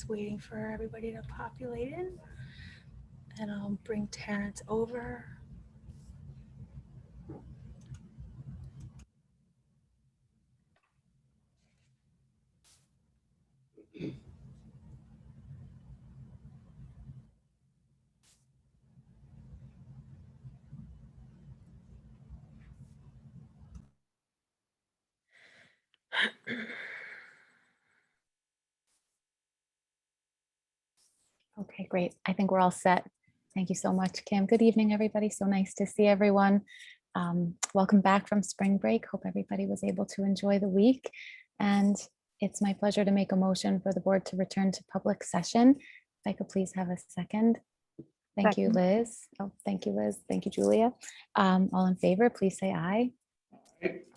waiting for everybody to populate in. And I'll bring Terrence over. Okay, great. I think we're all set. Thank you so much, Kim. Good evening, everybody. So nice to see everyone. Welcome back from spring break. Hope everybody was able to enjoy the week. And it's my pleasure to make a motion for the board to return to public session. If I could please have a second. Thank you, Liz. Oh, thank you, Liz. Thank you, Julia. All in favor, please say aye.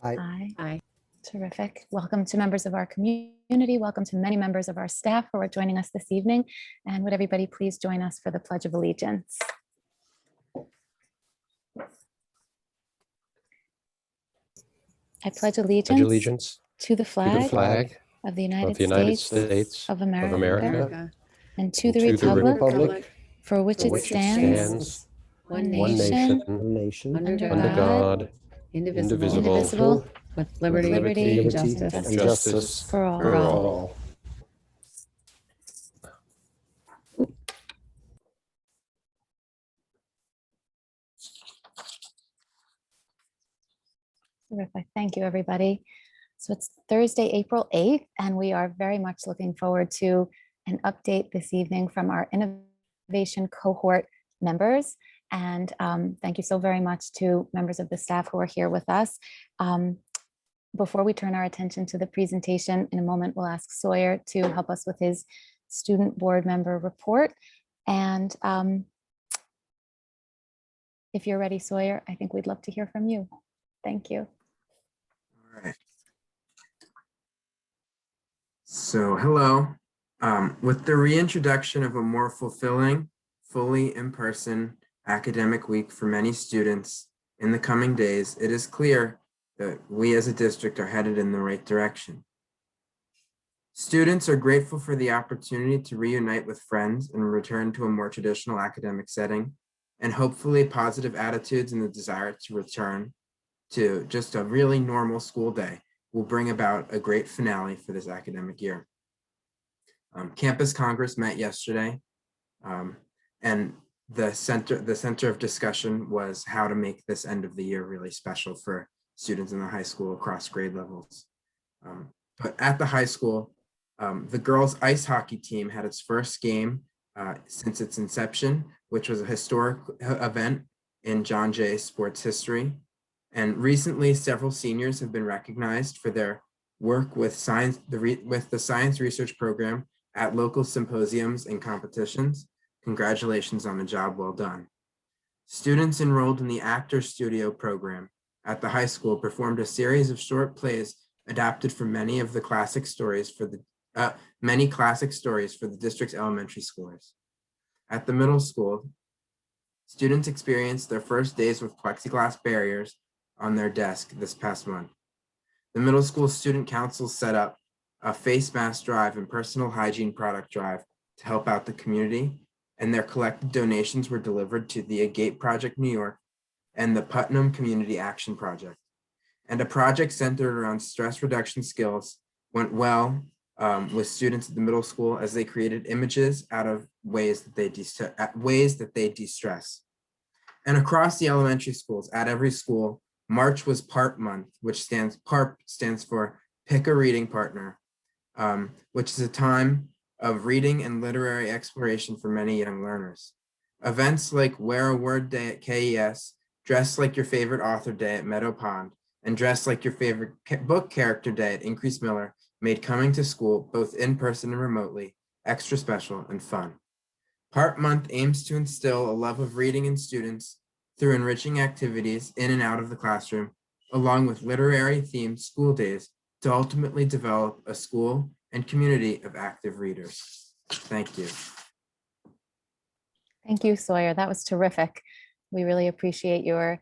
Aye. Aye. Terrific. Welcome to members of our community. Welcome to many members of our staff who are joining us this evening. And would everybody please join us for the Pledge of Allegiance? I pledge allegiance to the flag of the United States of America and to the republic for which it stands, one nation, under God, indivisible, with liberty and justice for all. Terrific. Thank you, everybody. So it's Thursday, April 8th, and we are very much looking forward to an update this evening from our innovation cohort members. And thank you so very much to members of the staff who are here with us. Before we turn our attention to the presentation, in a moment, we'll ask Sawyer to help us with his student board member report. And if you're ready, Sawyer, I think we'd love to hear from you. Thank you. All right. So, hello. With the reintroduction of a more fulfilling, fully in-person academic week for many students in the coming days, it is clear that we as a district are headed in the right direction. Students are grateful for the opportunity to reunite with friends and return to a more traditional academic setting, and hopefully positive attitudes and the desire to return to just a really normal school day will bring about a great finale for this academic year. Campus Congress met yesterday, and the center of discussion was how to make this end of the year really special for students in the high school across grade levels. But at the high school, the girls' ice hockey team had its first game since its inception, which was a historic event in John Jay sports history. And recently, several seniors have been recognized for their work with the science research program at local symposiums and competitions. Congratulations on a job well done. Students enrolled in the Actor Studio program at the high school performed a series of short plays adapted from many classic stories for the district's elementary schools. At the middle school, students experienced their first days with plexiglass barriers on their desk this past month. The middle school student council set up a face mask drive and personal hygiene product drive to help out the community, and their collected donations were delivered to the Agate Project New York and the Putnam Community Action Project. And a project centered around stress reduction skills went well with students at the middle school as they created images out of ways that they de-stress. And across the elementary schools, at every school, March was PARP month, which PARP stands for Pick a Reading Partner, which is a time of reading and literary exploration for many young learners. Events like Wear a Word Day at KES, Dress Like Your Favorite Author Day at Meadow Pond, and Dress Like Your Favorite Book Character Day at Increase Miller made coming to school, both in person and remotely, extra special and fun. PARP Month aims to instill a love of reading in students through enriching activities in and out of the classroom, along with literary-themed school days to ultimately develop a school and community of active readers. Thank you. Thank you, Sawyer. That was terrific. We really appreciate your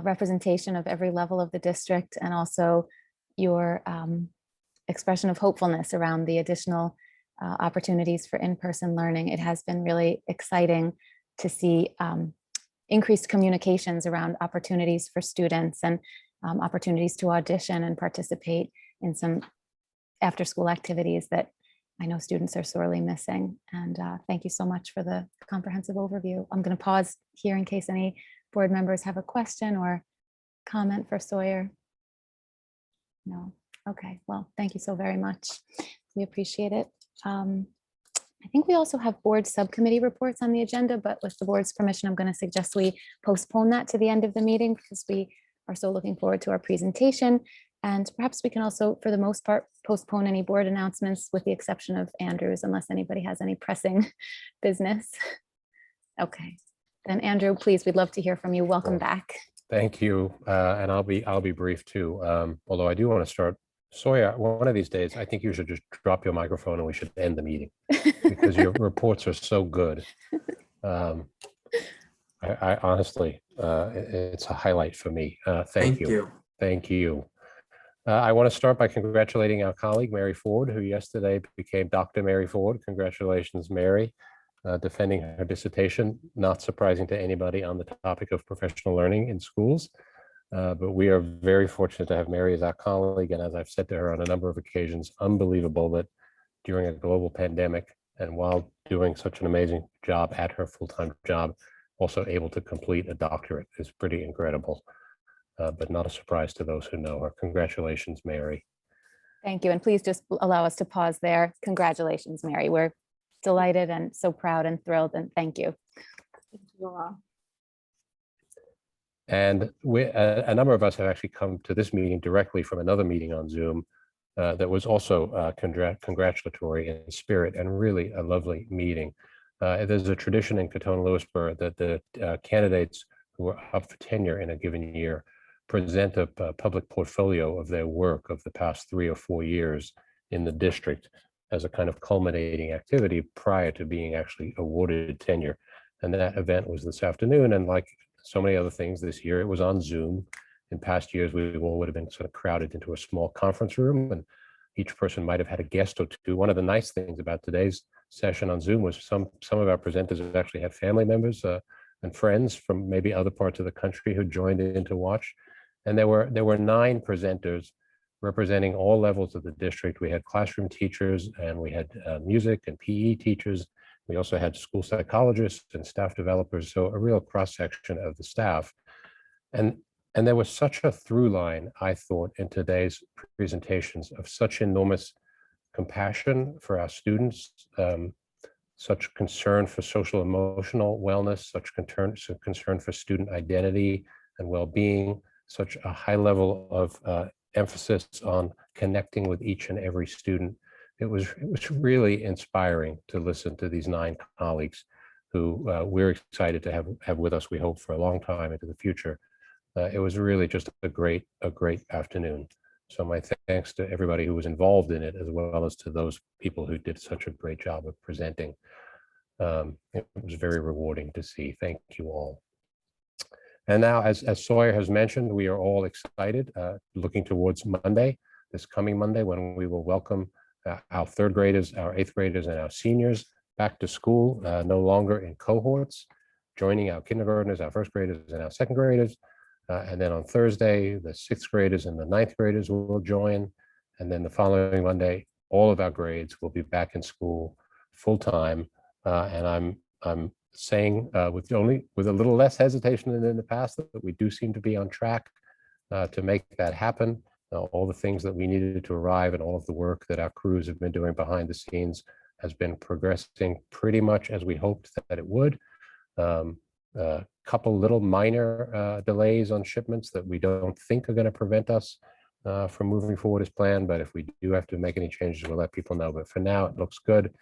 representation of every level of the district and also your expression of hopefulness around the additional opportunities for in-person learning. It has been really exciting to see increased communications around opportunities for students and opportunities to audition and participate in some after-school activities that I know students are sorely missing. And thank you so much for the comprehensive overview. I'm going to pause here in case any board members have a question or comment for Sawyer. No. Okay. Well, thank you so very much. We appreciate it. I think we also have board subcommittee reports on the agenda, but with the board's permission, I'm going to suggest we postpone that to the end of the meeting because we are so looking forward to our presentation. And perhaps we can also, for the most part, postpone any board announcements with the exception of Andrew's, unless anybody has any pressing business. Okay, then Andrew, please, we'd love to hear from you. Welcome back. Thank you, and I'll be brief too. Although I do want to start, Sawyer, one of these days, I think you should just drop your microphone and we should end the meeting because your reports are so good. I honestly, it's a highlight for me. Thank you. Thank you. I want to start by congratulating our colleague, Mary Ford, who yesterday became Dr. Mary Ford. Congratulations, Mary, defending her dissertation. Not surprising to anybody on the topic of professional learning in schools. But we are very fortunate to have Mary as our colleague. And as I've said to her on a number of occasions, unbelievable that during a global pandemic and while doing such an amazing job at her full-time job, also able to complete a doctorate is pretty incredible. But not a surprise to those who know her. Congratulations, Mary. Thank you. And please just allow us to pause there. Congratulations, Mary. We're delighted and so proud and thrilled. And thank you. Thank you all. And a number of us have actually come to this meeting directly from another meeting on Zoom that was also congratulatory in spirit and really a lovely meeting. There's a tradition in Catona-Lewisburg that the candidates who are up for tenure in a given year present a public portfolio of their work of the past 3 or 4 years in the district as a kind of culminating activity prior to being actually awarded tenure. And that event was this afternoon. And like so many other things this year, it was on Zoom. In past years, we all would have been sort of crowded into a small conference room and each person might have had a guest or two. One of the nice things about today's session on Zoom was some of our presenters actually had family members and friends from maybe other parts of the country who joined in to watch. And there were 9 presenters representing all levels of the district. We had classroom teachers and we had music and PE teachers. We also had school psychologists and staff developers, so a real cross-section of the staff. And there was such a through line, I thought, in today's presentations of such enormous compassion for our students, such concern for social emotional wellness, such concern for student identity and well-being, such a high level of emphasis on connecting with each and every student. It was really inspiring to listen to these 9 colleagues who we're excited to have with us, we hope, for a long time into the future. It was really just a great afternoon. So my thanks to everybody who was involved in it, as well as to those people who did such a great job of presenting. It was very rewarding to see. Thank you all. And now, as Sawyer has mentioned, we are all excited, looking towards Monday, this coming Monday, when we will welcome our 3rd graders, our 8th graders, and our seniors back to school, no longer in cohorts, joining our kindergartners, our 1st graders, and our 2nd graders. And then on Thursday, the 6th graders and the 9th graders will join. And then the following Monday, all of our grades will be back in school full time. And I'm saying with a little less hesitation than in the past that we do seem to be on track to make that happen. All the things that we needed to arrive and all of the work that our crews have been doing behind the scenes has been progressing pretty much as we hoped that it would. A couple little minor delays on shipments that we don't think are going to prevent us from moving forward as planned. But if we do have to make any changes, we'll let people know. But for now, it looks good.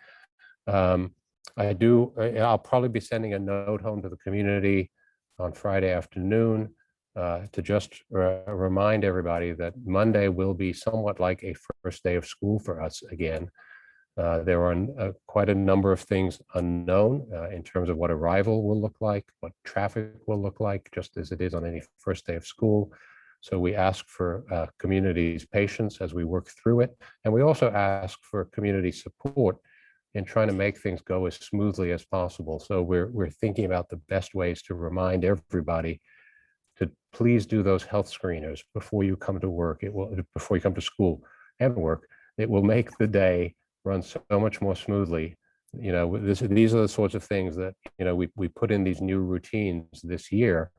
I'll probably be sending a note home to the community on Friday afternoon to just remind everybody that Monday will be somewhat like a first day of school for us again. There are quite a number of things unknown in terms of what arrival will look like, what traffic will look like, just as it is on any first day of school. So we ask for community's patience as we work through it. And we also ask for community support in trying to make things go as smoothly as possible. So we're thinking about the best ways to remind everybody to please do those health screeners before you come to work. Before you come to school and work. It will make the day run so much more smoothly. You know, these are the sorts of things that, you know, we put in these new routines this year.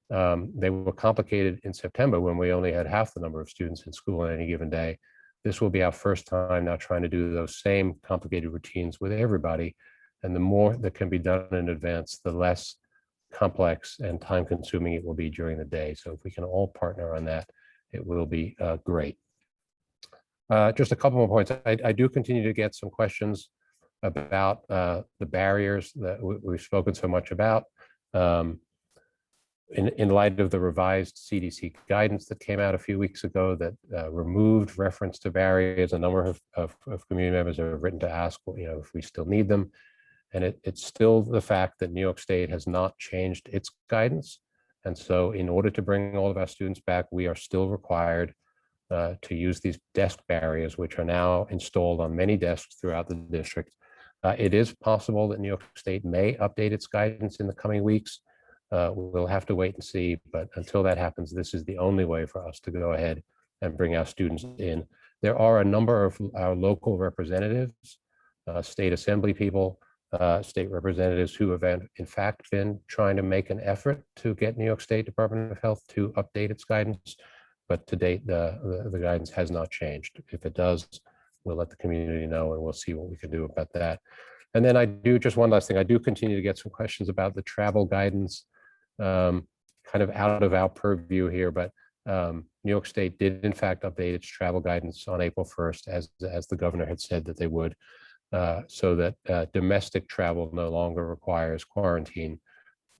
They were complicated in September when we only had half the number of students in school on any given day. This will be our first time now trying to do those same complicated routines with everybody. And the more that can be done in advance, the less complex and time consuming it will be during the day. So if we can all partner on that, it will be great. Just a couple more points. I do continue to get some questions about the barriers that we've spoken so much about. In light of the revised CDC guidance that came out a few weeks ago that removed reference to barriers, a number of community members have written to ask, you know, if we still need them. And it's still the fact that New York State has not changed its guidance. And so in order to bring all of our students back, we are still required to use these desk barriers, which are now installed on many desks throughout the district. It is possible that New York State may update its guidance in the coming weeks. We'll have to wait and see, but until that happens, this is the only way for us to go ahead and bring our students in. There are a number of our local representatives, state assembly people, state representatives who have in fact been trying to make an effort to get New York State Department of Health to update its guidance. But to date, the guidance has not changed. If it does, we'll let the community know and we'll see what we can do about that. And then I do, just one last thing, I do continue to get some questions about the travel guidance, kind of out of our purview here, but New York State did in fact update its travel guidance on April 1st, as the governor had said that they would, so that domestic travel no longer requires quarantine.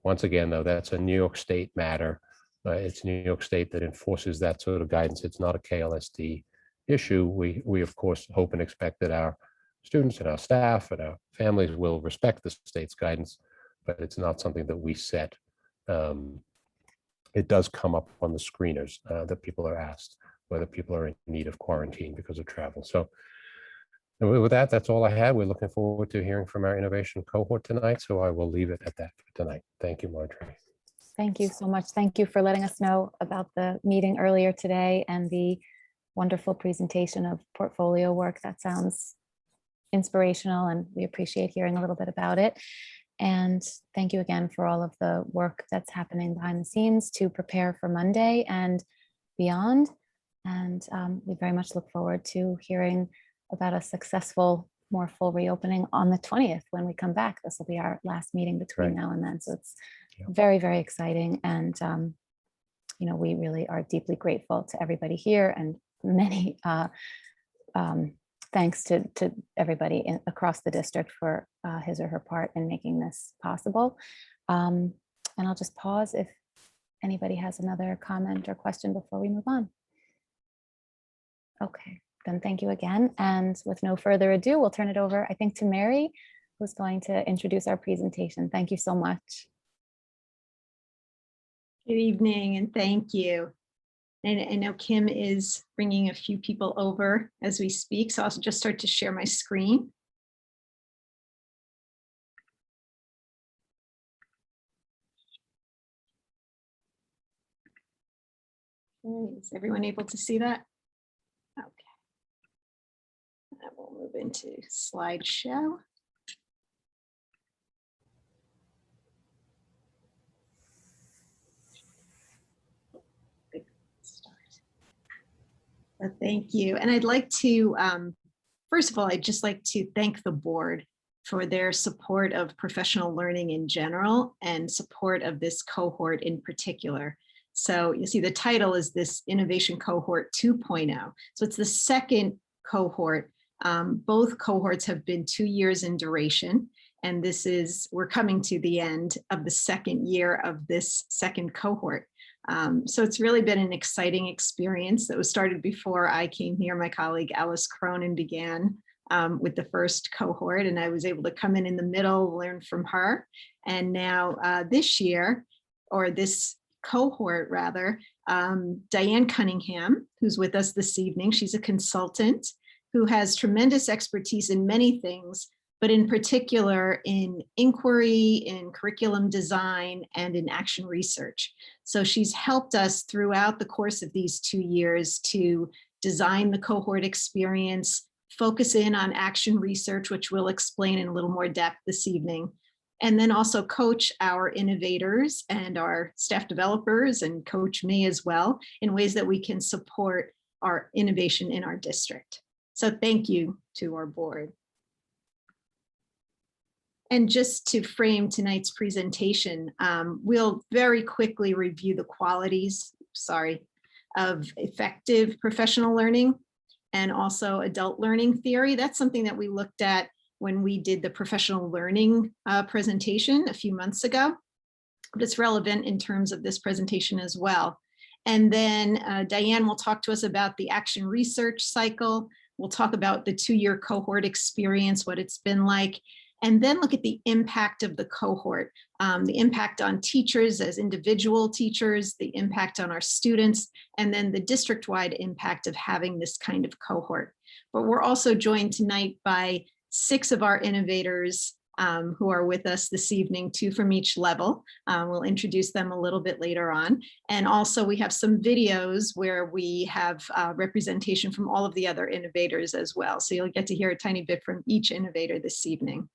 Once again, though, that's a New York State matter. It's New York State that enforces that sort of guidance. It's not a KLSD issue. We of course hope and expect that our students and our staff and our families will respect the state's guidance, but it's not something that we set. It does come up on the screeners that people are asked whether people are in need of quarantine because of travel. So with that, that's all I had. We're looking forward to hearing from our innovation cohort tonight. So I will leave it at that for tonight. Thank you, Marjorie. Thank you so much. Thank you for letting us know about the meeting earlier today and the wonderful presentation of portfolio work. That sounds inspirational, and we appreciate hearing a little bit about it. And thank you again for all of the work that's happening behind the scenes to prepare for Monday and beyond. And we very much look forward to hearing about a successful, more full reopening on the 20th when we come back. This will be our last meeting between now and then. So it's very, very exciting. And, you know, we really are deeply grateful to everybody here, and many thanks to everybody across the district for his or her part in making this possible. And I'll just pause if anybody has another comment or question before we move on. Okay, then thank you again. And with no further ado, we'll turn it over, I think, to Mary, who's going to introduce our presentation. Thank you so much. Good evening, and thank you. And I know Kim is bringing a few people over as we speak, so I'll just start to share my screen. Okay, is everyone able to see that? Okay. And we'll move into slideshow. Thank you. And I'd like to, first of all, I'd just like to thank the board for their support of professional learning in general and support of this cohort in particular. So you see the title is this Innovation Cohort 2.0. So it's the second cohort. Both cohorts have been 2 years in duration. And we're coming to the end of the second year of this second cohort. So it's really been an exciting experience that was started before I came here. My colleague Alice Cronin began with the first cohort, and I was able to come in the middle, learn from her. And now this year, or this cohort rather, Diane Cunningham, who's with us this evening, she's a consultant who has tremendous expertise in many things, but in particular in inquiry, in curriculum design, and in action research. So she's helped us throughout the course of these 2 years to design the cohort experience, focus in on action research, which we'll explain in a little more depth this evening, and then also coach our innovators and our staff developers and coach me as well in ways that we can support our innovation in our district. So thank you to our board. And just to frame tonight's presentation, we'll very quickly review the qualities, of effective professional learning and also adult learning theory. That's something that we looked at when we did the professional learning presentation a few months ago, but it's relevant in terms of this presentation as well. And then Diane will talk to us about the action research cycle. We'll talk about the 2-year cohort experience, what it's been like, and then look at the impact of the cohort, the impact on teachers as individual teachers, the impact on our students, and then the district-wide impact of having this kind of cohort. But we're also joined tonight by 6 of our innovators who are with us this evening, 2 from each level. We'll introduce them a little bit later on. And also we have some videos where we have representation from all of the other innovators as well. So you'll get to hear a tiny bit from each innovator this evening.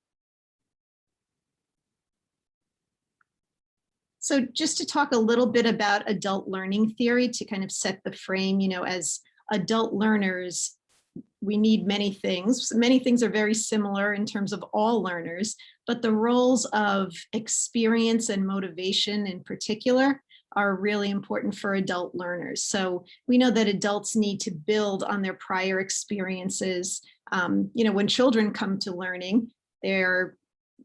So just to talk a little bit about adult learning theory to kind of set the frame, as adult learners, we need many things. Many things are very similar in terms of all learners, but the roles of experience and motivation in particular are really important for adult learners. So we know that adults need to build on their prior experiences. When children come to learning, they're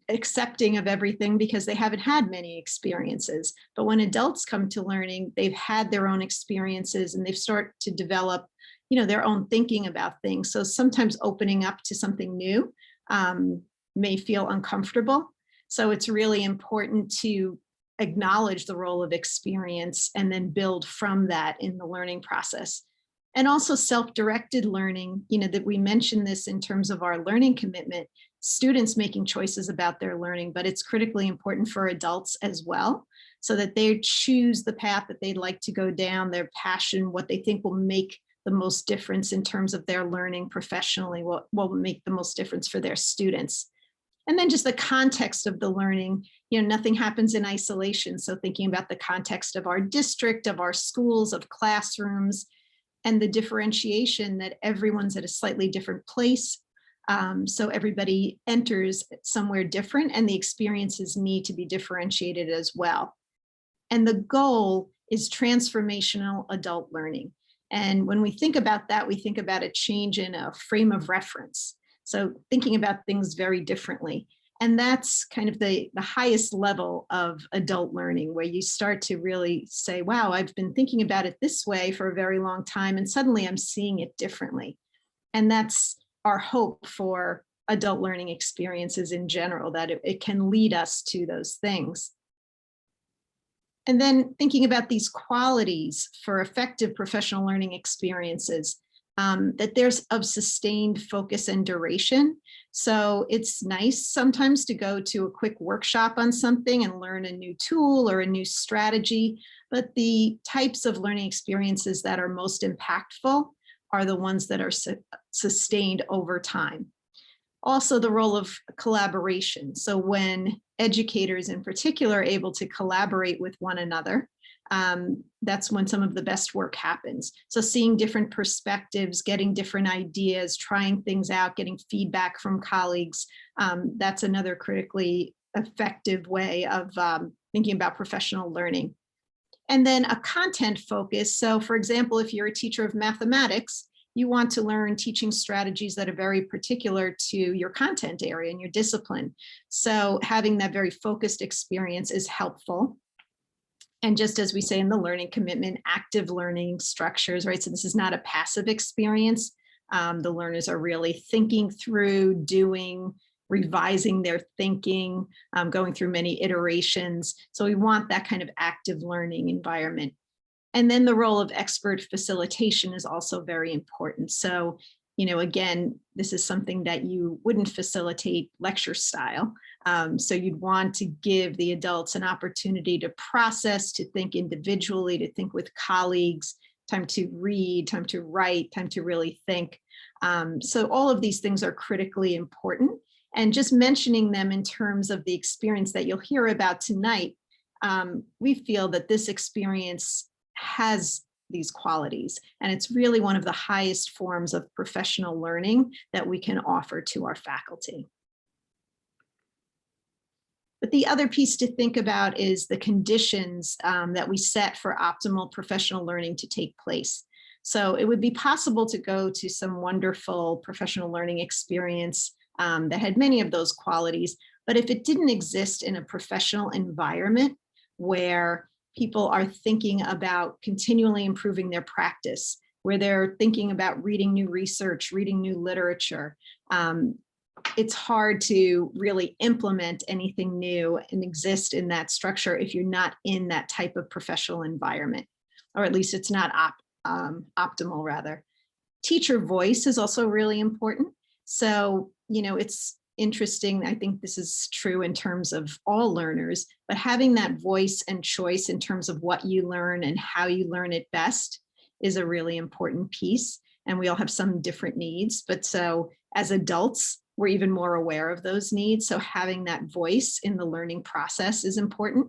accepting of everything because they haven't had many experiences. But when adults come to learning, they've had their own experiences and they've started to develop their own thinking about things. So sometimes opening up to something new may feel uncomfortable. So it's really important to acknowledge the role of experience and then build from that in the learning process. And also self-directed learning, that we mentioned this in terms of our learning commitment, students making choices about their learning, but it's critically important for adults as well, so that they choose the path that they'd like to go down, their passion, what they think will make the most difference in terms of their learning professionally, what will make the most difference for their students. And then just the context of the learning, nothing happens in isolation. So thinking about the context of our district, of our schools, of classrooms, and the differentiation that everyone's at a slightly different place. So everybody enters somewhere different and the experiences need to be differentiated as well. And the goal is transformational adult learning. And when we think about that, we think about a change in a frame of reference. So thinking about things very differently. And that's kind of the highest level of adult learning, where you start to really say, wow, I've been thinking about it this way for a very long time, and suddenly I'm seeing it differently. And that's our hope for adult learning experiences in general, that it can lead us to those things. And then thinking about these qualities for effective professional learning experiences, that there's of sustained focus and duration. So it's nice sometimes to go to a quick workshop on something and learn a new tool or a new strategy, but the types of learning experiences that are most impactful are the ones that are sustained over time. Also, the role of collaboration. So when educators in particular are able to collaborate with one another, that's when some of the best work happens. So seeing different perspectives, getting different ideas, trying things out, getting feedback from colleagues, that's another critically effective way of thinking about professional learning. And then a content focus. So for example, if you're a teacher of mathematics, you want to learn teaching strategies that are very particular to your content area and your discipline. So having that very focused experience is helpful. And just as we say in the learning commitment, active learning structures, right? So this is not a passive experience. The learners are really thinking through, doing, revising their thinking, going through many iterations. So we want that kind of active learning environment. And then the role of expert facilitation is also very important. So again, this is something that you wouldn't facilitate lecture style. So you'd want to give the adults an opportunity to process, to think individually, to think with colleagues, time to read, time to write, time to really think. So all of these things are critically important. And just mentioning them in terms of the experience that you'll hear about tonight, we feel that this experience has these qualities, and it's really one of the highest forms of professional learning that we can offer to our faculty. But the other piece to think about is the conditions that we set for optimal professional learning to take place. So it would be possible to go to some wonderful professional learning experience that had many of those qualities, but if it didn't exist in a professional environment where people are thinking about continually improving their practice, where they're thinking about reading new research, reading new literature, it's hard to really implement anything new and exist in that structure if you're not in that type of professional environment, or at least it's not optimal rather. Teacher voice is also really important. So, it's interesting. I think this is true in terms of all learners, but having that voice and choice in terms of what you learn and how you learn it best is a really important piece. And we all have some different needs, but so as adults, we're even more aware of those needs. So having that voice in the learning process is important.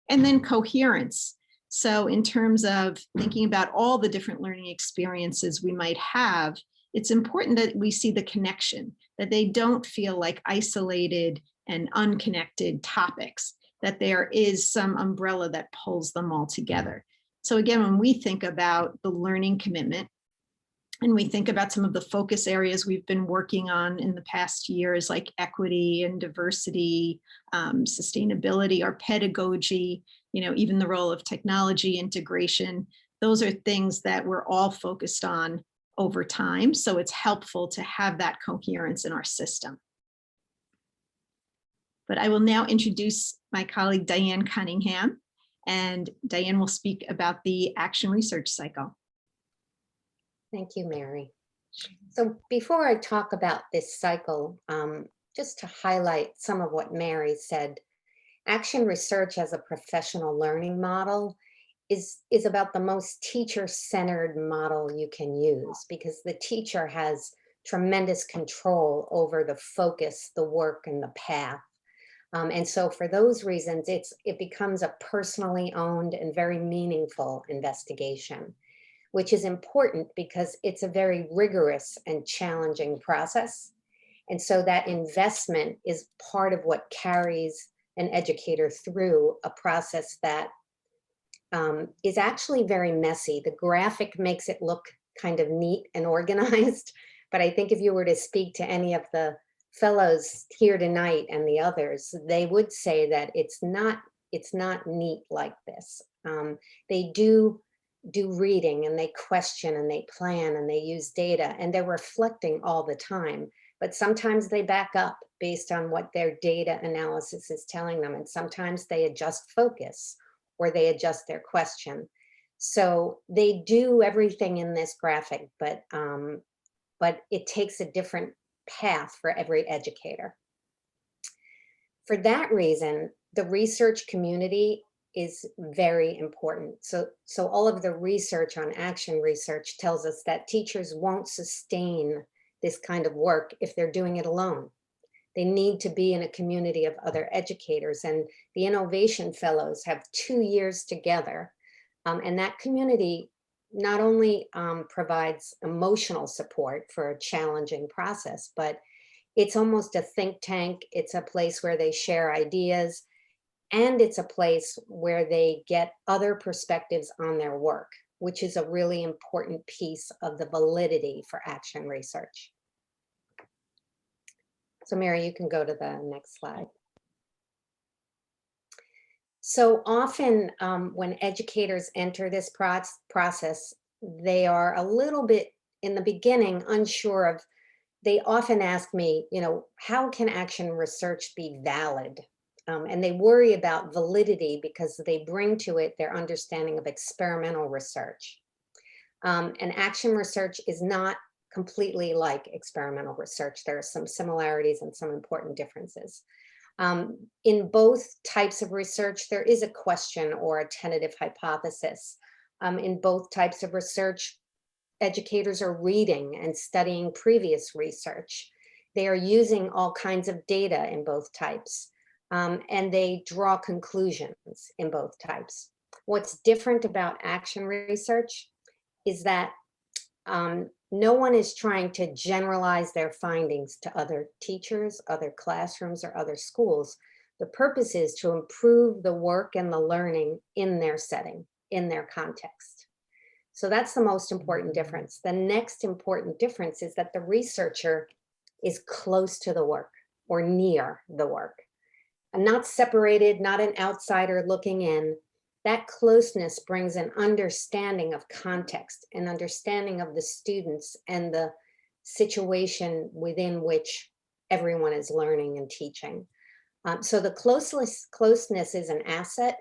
And then coherence. So in terms of thinking about all the different learning experiences we might have, it's important that we see the connection, that they don't feel like isolated and unconnected topics, that there is some umbrella that pulls them all together. So again, when we think about the learning commitment, and we think about some of the focus areas we've been working on in the past years, like equity and diversity, sustainability, or pedagogy, even the role of technology integration, those are things that we're all focused on over time. So it's helpful to have that coherence in our system. But I will now introduce my colleague, Diane Cunningham, and Diane will speak about the action research cycle. Thank you, Mary. So before I talk about this cycle, just to highlight some of what Mary said, action research as a professional learning model is about the most teacher-centered model you can use, because the teacher has tremendous control over the focus, the work, and the path. And so for those reasons, it becomes a personally owned and very meaningful investigation, which is important because it's a very rigorous and challenging process. And so that investment is part of what carries an educator through a process that is actually very messy. The graphic makes it look kind of neat and organized, but I think if you were to speak to any of the fellows here tonight and the others, they would say that it's not neat like this. They do reading, and they question, and they plan, and they use data, and they're reflecting all the time, but sometimes they back up based on what their data analysis is telling them, and sometimes they adjust focus or they adjust their question. So they do everything in this graphic, but it takes a different path for every educator. For that reason, the research community is very important. So all of the research on action research tells us that teachers won't sustain this kind of work if they're doing it alone. They need to be in a community of other educators, and the Innovation Fellows have 2 years together. And that community not only provides emotional support for a challenging process, but it's almost a think tank. It's a place where they share ideas, and it's a place where they get other perspectives on their work, which is a really important piece of the validity for action research. So Mary, you can go to the next slide. So often when educators enter this process, they are a little bit in the beginning unsure of, they often ask me, how can action research be valid? And they worry about validity because they bring to it their understanding of experimental research. And action research is not completely like experimental research. There are some similarities and some important differences. In both types of research, there is a question or a tentative hypothesis. In both types of research, educators are reading and studying previous research. They are using all kinds of data in both types, and they draw conclusions in both types. What's different about action research is that no one is trying to generalize their findings to other teachers, other classrooms, or other schools. The purpose is to improve the work and the learning in their setting, in their context. So that's the most important difference. The next important difference is that the researcher is close to the work or near the work, and not separated, not an outsider looking in. That closeness brings an understanding of context, an understanding of the students and the situation within which everyone is learning and teaching. So the closeness is an asset,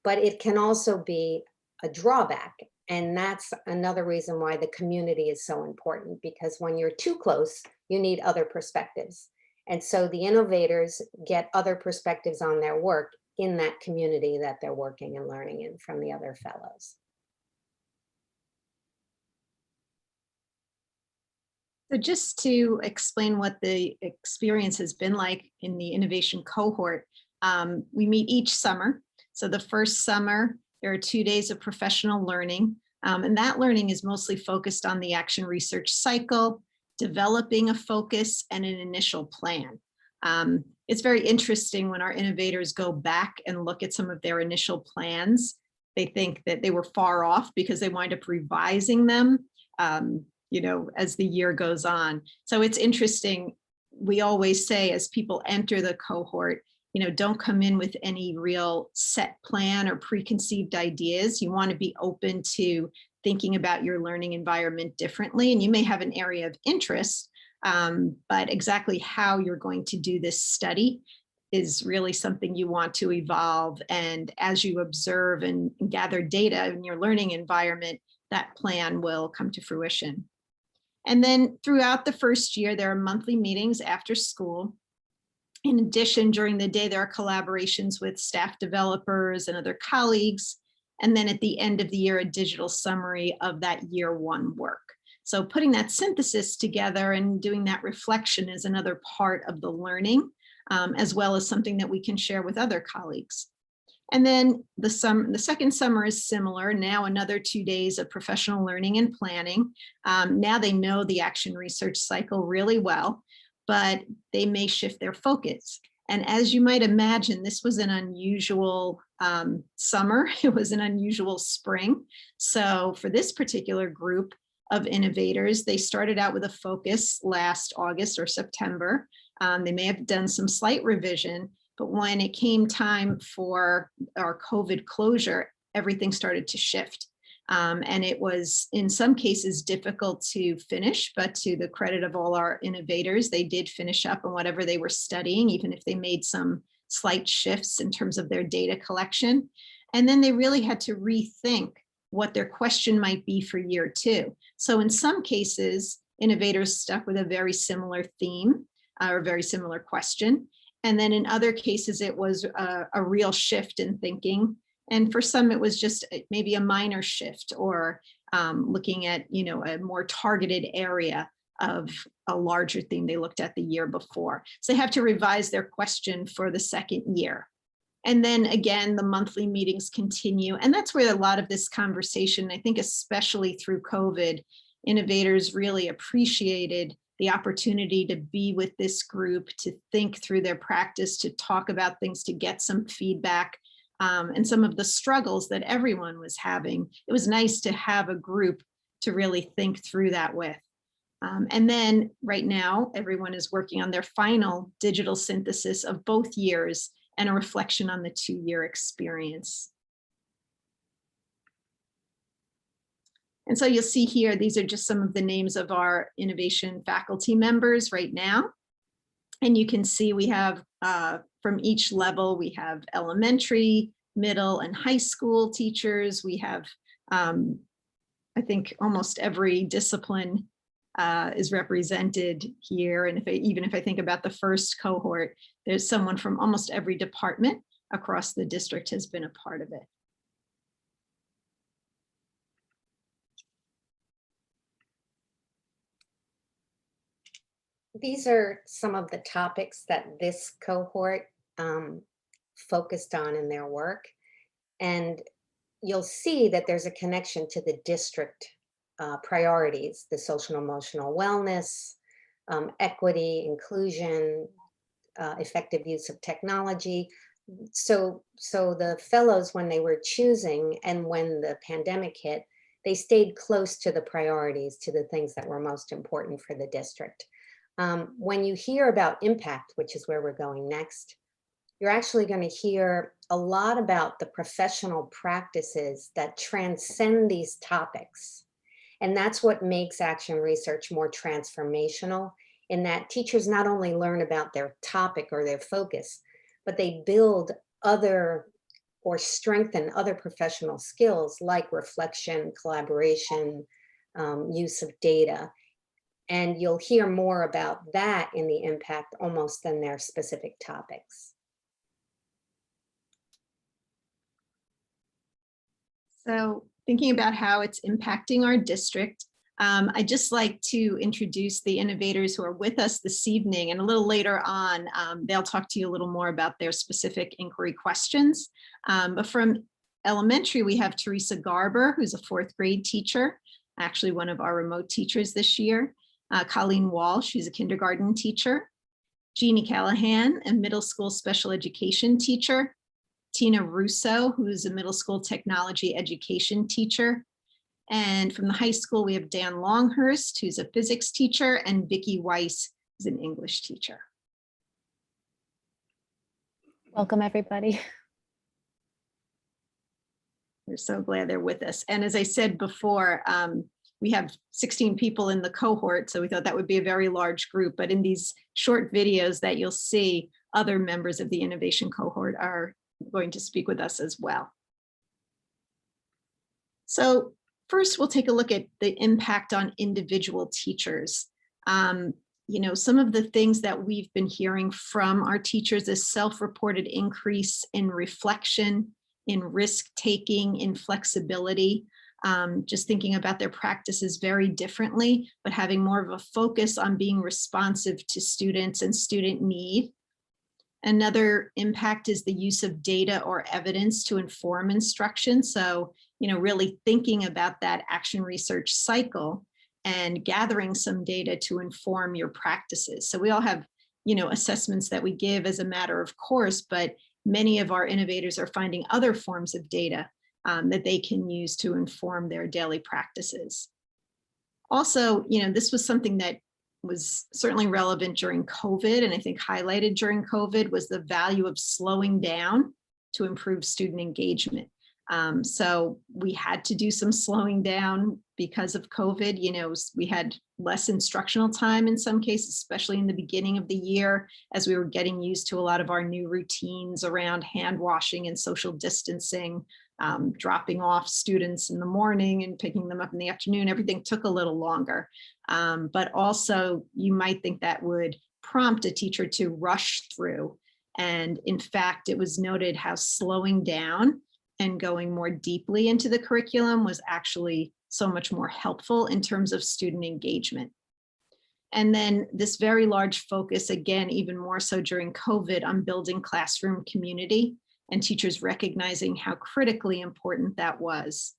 but it can also be a drawback. And that's another reason why the community is so important, because when you're too close, you need other perspectives. And so the innovators get other perspectives on their work in that community that they're working and learning in from the other fellows. So just to explain what the experience has been like in the innovation cohort, we meet each summer. So the first summer, there are 2 days of professional learning, and that learning is mostly focused on the action research cycle, developing a focus and an initial plan. It's very interesting when our innovators go back and look at some of their initial plans. They think that they were far off because they wind up revising them, as the year goes on. So it's interesting. We always say, as people enter the cohort, don't come in with any real set plan or preconceived ideas. You want to be open to thinking about your learning environment differently. And you may have an area of interest, but exactly how you're going to do this study is really something you want to evolve. And as you observe and gather data in your learning environment, that plan will come to fruition. And then throughout the first year, there are monthly meetings after school. In addition, during the day, there are collaborations with staff developers and other colleagues. And then at the end of the year, a digital summary of that year one work. So putting that synthesis together and doing that reflection is another part of the learning, as well as something that we can share with other colleagues. And then the second summer is similar. Now another 2 days of professional learning and planning. Now they know the action research cycle really well, but they may shift their focus. And as you might imagine, this was an unusual summer. It was an unusual spring. So for this particular group of innovators, they started out with a focus last August or September. They may have done some slight revision, but when it came time for our COVID closure, everything started to shift. And it was in some cases difficult to finish, but to the credit of all our innovators, they did finish up on whatever they were studying, even if they made some slight shifts in terms of their data collection. And then they really had to rethink what their question might be for year two. So in some cases, innovators stuck with a very similar theme or a very similar question. And then in other cases, it was a real shift in thinking. And for some, it was just maybe a minor shift or looking at, a more targeted area of a larger theme they looked at the year before. So they have to revise their question for the second year. And then again, the monthly meetings continue. And that's where a lot of this conversation, I think, especially through COVID, innovators really appreciated the opportunity to be with this group, to think through their practice, to talk about things, to get some feedback. And some of the struggles that everyone was having. It was nice to have a group to really think through that with. And then right now, everyone is working on their final digital synthesis of both years and a reflection on the 2-year experience. And so you'll see here, these are just some of the names of our innovation faculty members right now. And you can see we have from each level, we have elementary, middle, and high school teachers. We have, I think, almost every discipline is represented here. And even if I think about the first cohort, there's someone from almost every department across the district has been a part of it. These are some of the topics that this cohort focused on in their work. And you'll see that there's a connection to the district priorities, the social and emotional wellness, equity, inclusion, effective use of technology. So the fellows, when they were choosing and when the pandemic hit, they stayed close to the priorities, to the things that were most important for the district. When you hear about impact, which is where we're going next, you're actually going to hear a lot about the professional practices that transcend these topics. And that's what makes action research more transformational, in that teachers not only learn about their topic or their focus, but they build other or strengthen other professional skills like reflection, collaboration, use of data. And you'll hear more about that in the impact almost than their specific topics. So thinking about how it's impacting our district, I'd just like to introduce the innovators who are with us this evening, and a little later on, they'll talk to you a little more about their specific inquiry questions. But from elementary, we have Teresa Garber, who's a 4th grade teacher, actually one of our remote teachers this year. Colleen Walsh, who's a kindergarten teacher. Jeannie Callahan, a middle school special education teacher. Tina Russo, who's a middle school technology education teacher. And from the high school, we have Dan Longhurst, who's a physics teacher, and Vicki Weiss, who's an English teacher. Welcome, everybody. We're so glad they're with us. And as I said before, we have 16 people in the cohort, so we thought that would be a very large group. But in these short videos that you'll see, other members of the innovation cohort are going to speak with us as well. So first, we'll take a look at the impact on individual teachers. You know, some of the things that we've been hearing from our teachers is self-reported increase in reflection, in risk-taking, in flexibility, just thinking about their practices very differently, but having more of a focus on being responsive to students and student need. Another impact is the use of data or evidence to inform instruction. So, you know, really thinking about that action research cycle and gathering some data to inform your practices. So we all have, you know, assessments that we give as a matter of course, but many of our innovators are finding other forms of data that they can use to inform their daily practices. Also, you know, this was something that was certainly relevant during COVID, and I think highlighted during COVID, was the value of slowing down to improve student engagement. So we had to do some slowing down because of COVID. You know, we had less instructional time in some cases, especially in the beginning of the year, as we were getting used to a lot of our new routines around hand washing and social distancing, dropping off students in the morning and picking them up in the afternoon. Everything took a little longer. But also you might think that would prompt a teacher to rush through. And in fact, it was noted how slowing down and going more deeply into the curriculum was actually so much more helpful in terms of student engagement. And then this very large focus, again, even more so during COVID, on building classroom community and teachers recognizing how critically important that was.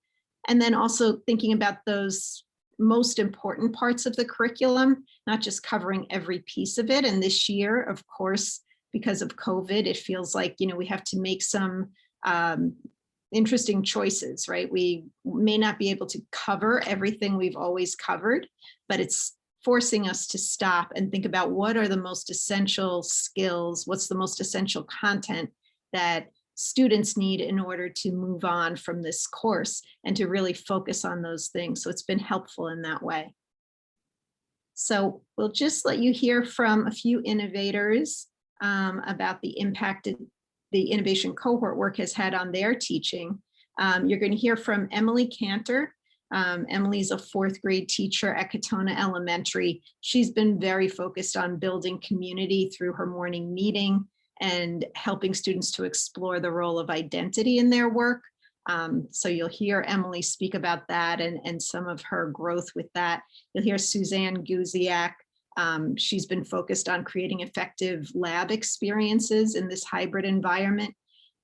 And then also thinking about those most important parts of the curriculum, not just covering every piece of it. And this year, of course, because of COVID, it feels like, you know, we have to make some interesting choices, right? We may not be able to cover everything we've always covered, but it's forcing us to stop and think about what are the most essential skills, what's the most essential content that students need in order to move on from this course, and to really focus on those things. So it's been helpful in that way. So we'll just let you hear from a few innovators about the impact the innovation cohort work has had on their teaching. You're going to hear from Emily Cantor, Emily's a 4th grade teacher at Katona Elementary. She's been very focused on building community through her morning meeting and helping students to explore the role of identity in their work. So you'll hear Emily speak about that and some of her growth with that. You'll hear Suzanne Guziak. She's been focused on creating effective lab experiences in this hybrid environment.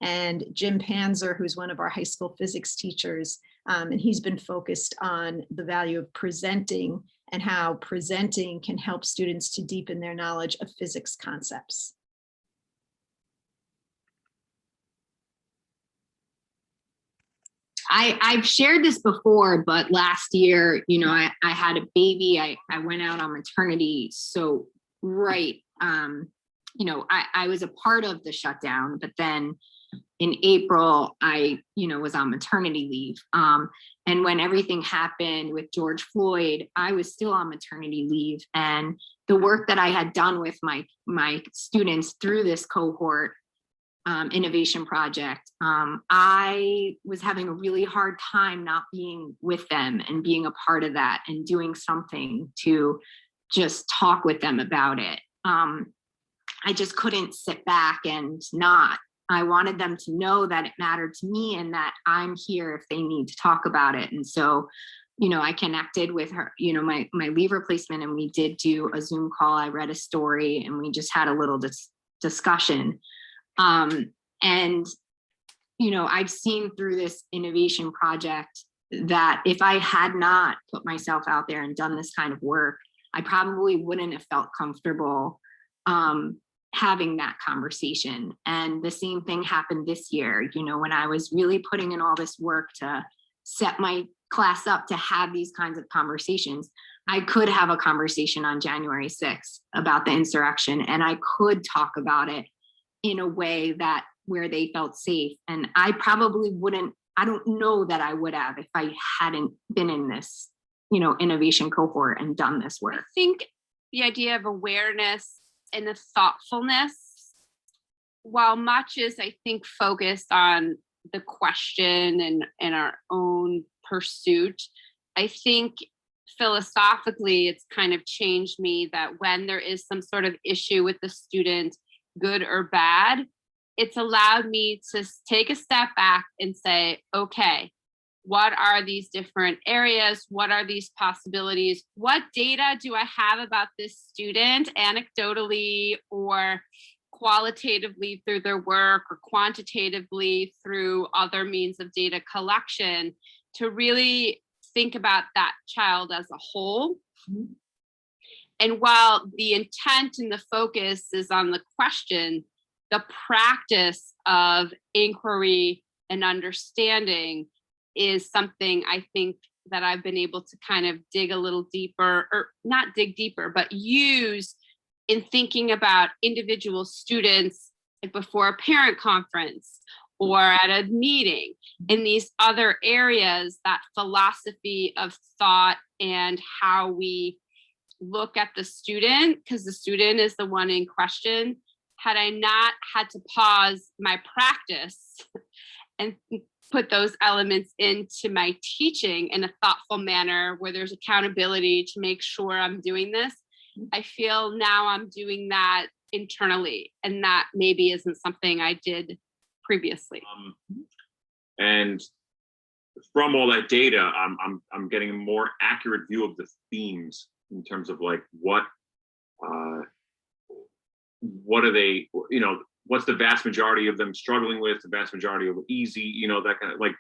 And Jim Panzer, who's one of our high school physics teachers, and he's been focused on the value of presenting and how presenting can help students to deepen their knowledge of physics concepts. I've shared this before, but last year, you know, I had a baby. I went out on maternity. So, right, you know, I was a part of the shutdown, but then in April, I, you know, was on maternity leave. And when everything happened with George Floyd, I was still on maternity leave. And the work that I had done with my students through this cohort innovation project, I was having a really hard time not being with them and being a part of that and doing something to just talk with them about it. I just couldn't sit back and not. I wanted them to know that it mattered to me and that I'm here if they need to talk about it. And so, you know, I connected with her, you know, my leave replacement, and we did do a Zoom call. I read a story and we just had a little discussion. And, you know, I've seen through this innovation project that if I had not put myself out there and done this kind of work, I probably wouldn't have felt comfortable having that conversation. And the same thing happened this year, you know, when I was really putting in all this work to set my class up to have these kinds of conversations. I could have a conversation on January 6th about the insurrection, and I could talk about it in a way that where they felt safe. And I probably wouldn't, I don't know that I would have if I hadn't been in this, you know, innovation cohort and done this work. I think the idea of awareness and the thoughtfulness, while much is, I think, focused on the question and our own pursuit, I think philosophically it's kind of changed me that when there is some sort of issue with the student, good or bad, it's allowed me to take a step back and say, okay, what are these different areas? What are these possibilities? What data do I have about this student anecdotally or qualitatively through their work or quantitatively through other means of data collection to really think about that child as a whole? Mm-hmm. And while the intent and the focus is on the question, the practice of inquiry and understanding is something I think that I've been able to kind of dig a little deeper, or not dig deeper, but use in thinking about individual students before a parent conference or at a meeting. In these other areas, that philosophy of thought and how we look at the student, because the student is the one in question. Had I not had to pause my practice and put those elements into my teaching in a thoughtful manner where there's accountability to make sure I'm doing this, I feel now I'm doing that internally, and that maybe isn't something I did previously. And from all that data, I'm getting a more accurate view of the themes in terms of like what are they, you know, what's the vast majority of them struggling with, the vast majority of easy, you know, that kind of like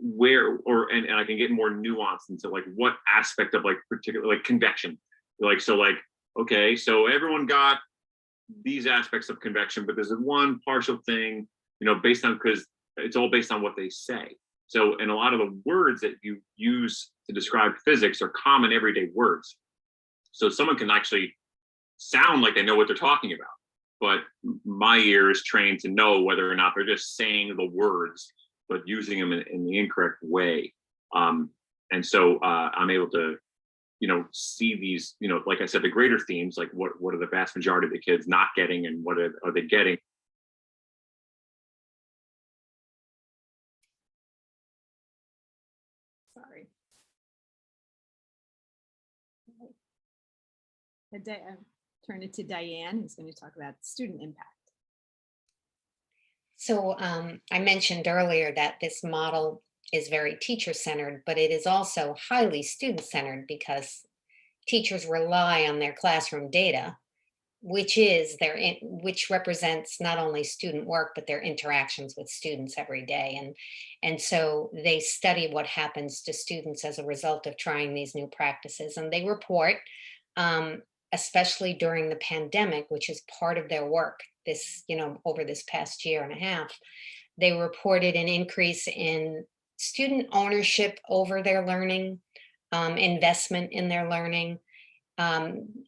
where, or, and I can get more nuance into like what aspect of like particular, like convection, like, so like, okay, so everyone got these aspects of convection, but there's one partial thing, you know, based on, because it's all based on what they say. So, and a lot of the words that you use to describe physics are common everyday words. So someone can actually sound like they know what they're talking about, but my ear is trained to know whether or not they're just saying the words, but using them in the incorrect way. And so I'm able to, you know, see these, you know, like I said, the greater themes, like what are the vast majority of the kids not getting and what are they getting? Sorry. turn it to Diane, who's going to talk about student impact. So I mentioned earlier that this model is very teacher-centered, but it is also highly student-centered because teachers rely on their classroom data, which represents not only student work, but their interactions with students every day. And so they study what happens to students as a result of trying these new practices. And they report, especially during the pandemic, which is part of their work over this past year and a half, they reported an increase in student ownership over their learning, investment in their learning,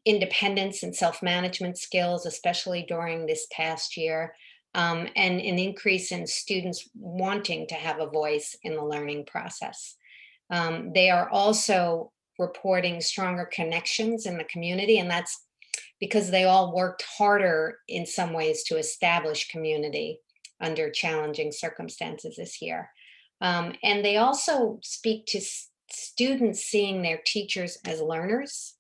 independence and self-management skills, especially during this past year, and an increase in students wanting to have a voice in the learning process. They are also reporting stronger connections in the community, and that's because they all worked harder in some ways to establish community under challenging circumstances this year. And they also speak to students seeing their teachers as learners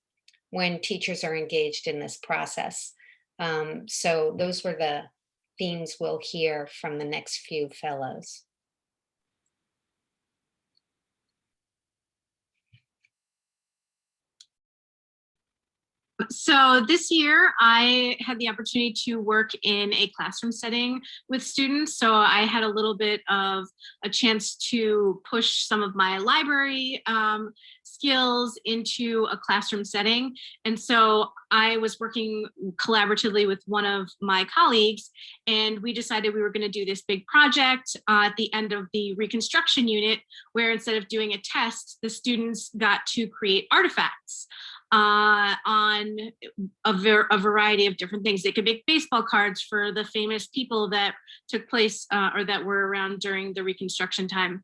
when teachers are engaged in this process. So those were the themes we'll hear from the next few fellows. So this year I had the opportunity to work in a classroom setting with students. So I had a little bit of a chance to push some of my library skills into a classroom setting. And so I was working collaboratively with one of my colleagues, and we decided we were going to do this big project at the end of the reconstruction unit, where instead of doing a test, the students got to create artifacts on a variety of different things. They could make baseball cards for the famous people that took place or that were around during the Reconstruction time.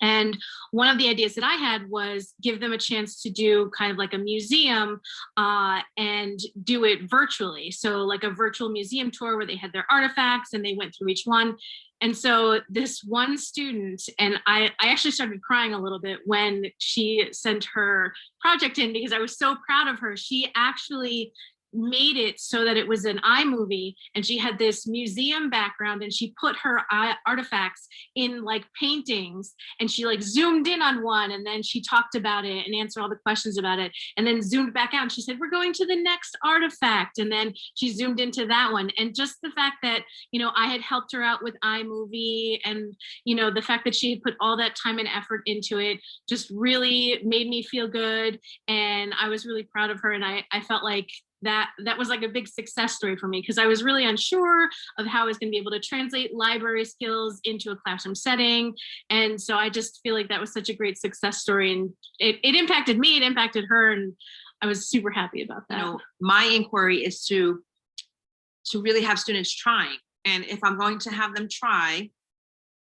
And one of the ideas that I had was give them a chance to do kind of like a museum and do it virtually. So like a virtual museum tour where they had their artifacts and they went through each one. And so this one student, and I actually started crying a little bit when she sent her project in because I was so proud of her. She actually made it so that it was an iMovie, and she had this museum background, and she put her artifacts in like paintings, and she like zoomed in on one, and then she talked about it and answered all the questions about it, and then zoomed back out and she said, we're going to the next artifact, and then she zoomed into that one. And just the fact that, you know, I had helped her out with iMovie, and, you know, the fact that she had put all that time and effort into it just really made me feel good, and I was really proud of her. And I felt like that was like a big success story for me, because I was really unsure of how I was going to be able to translate library skills into a classroom setting. And so I just feel like that was such a great success story, and it impacted me, it impacted her, and I was super happy about that. You know, my inquiry is to really have students trying. And if I'm going to have them try,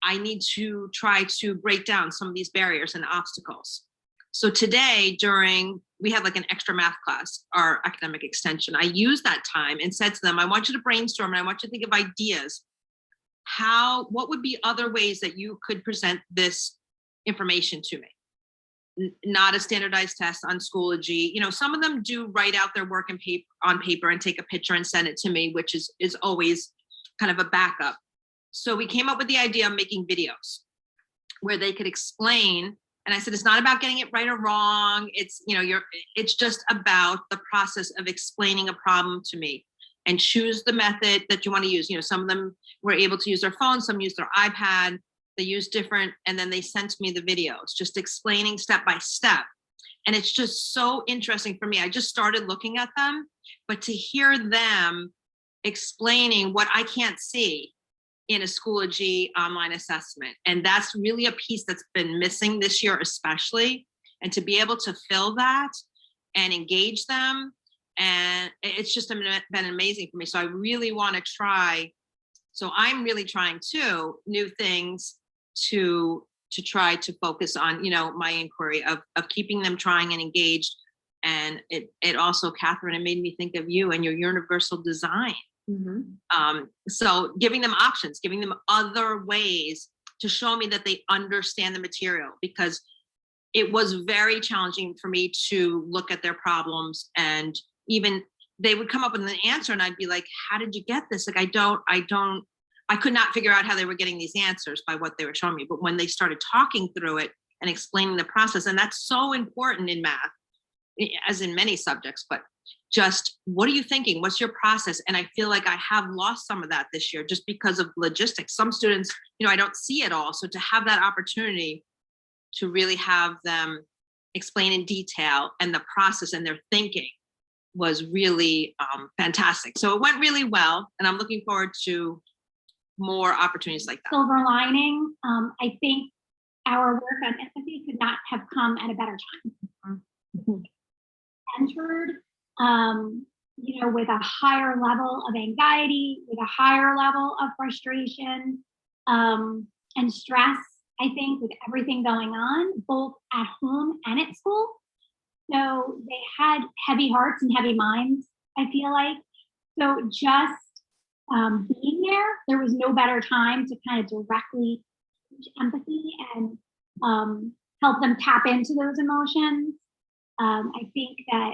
I need to try to break down some of these barriers and obstacles. So today we had like an extra math class, our academic extension. I used that time and said to them, I want you to brainstorm and I want you to think of ideas. What would be other ways that you could present this information to me? Not a standardized test on Schoology. You know, some of them do write out their work on paper and take a picture and send it to me, which is always kind of a backup. So we came up with the idea of making videos where they could explain. And I said, it's not about getting it right or wrong. It's, you know, it's just about the process of explaining a problem to me, and choose the method that you want to use. You know, some of them were able to use their phone, some use their iPad, they use different, and then they sent me the videos, just explaining step by step. And it's just so interesting for me. I just started looking at them, but to hear them explaining what I can't see in a Schoology online assessment. And that's really a piece that's been missing this year, especially. And to be able to fill that and engage them, and it's just been amazing for me. So I really want to try. So I'm really trying too, new things to try to focus on, you know, my inquiry of keeping them trying and engaged. And it also, Catherine, it made me think of you and your universal design. Mm-hmm. So giving them options, giving them other ways to show me that they understand the material, because it was very challenging for me to look at their problems and even they would come up with an answer and I'd be like, how did you get this? Like, I could not figure out how they were getting these answers by what they were showing me. But when they started talking through it and explaining the process, and that's so important in math, as in many subjects, but just what are you thinking? What's your process? And I feel like I have lost some of that this year just because of logistics. Some students, I don't see it all. So to have that opportunity to really have them explain in detail and the process and their thinking was really fantastic. So it went really well, and I'm looking forward to more opportunities like that. Silver lining, I think our work on empathy could not have come at a better time. Entered, with a higher level of anxiety, with a higher level of frustration and stress, I think, with everything going on, both at home and at school. So they had heavy hearts and heavy minds, I feel like. So just being there was no better time to kind of directly teach empathy and help them tap into those emotions. I think that,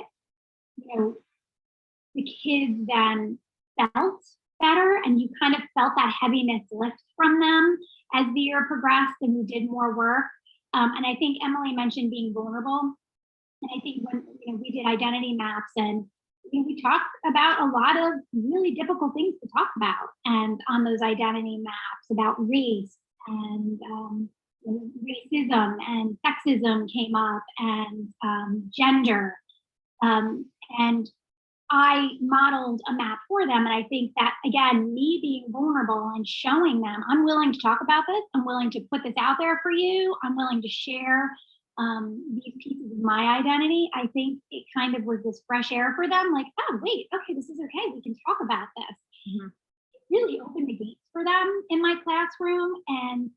the kids then felt better, and you kind of felt that heaviness lift from them as the year progressed and we did more work. And I think Emily mentioned being vulnerable. And I think when we did identity maps, and we talked about a lot of really difficult things to talk about, and on those identity maps about race and racism and sexism came up, and gender. And I modeled a map for them. And I think that, again, me being vulnerable and showing them, I'm willing to talk about this. I'm willing to put this out there for you. I'm willing to share these pieces of my identity. I think it kind of was this fresh air for them. Like, oh, wait, okay, this is okay. We can talk about this. Mm-hmm. It really opened the gates for them in my classroom. And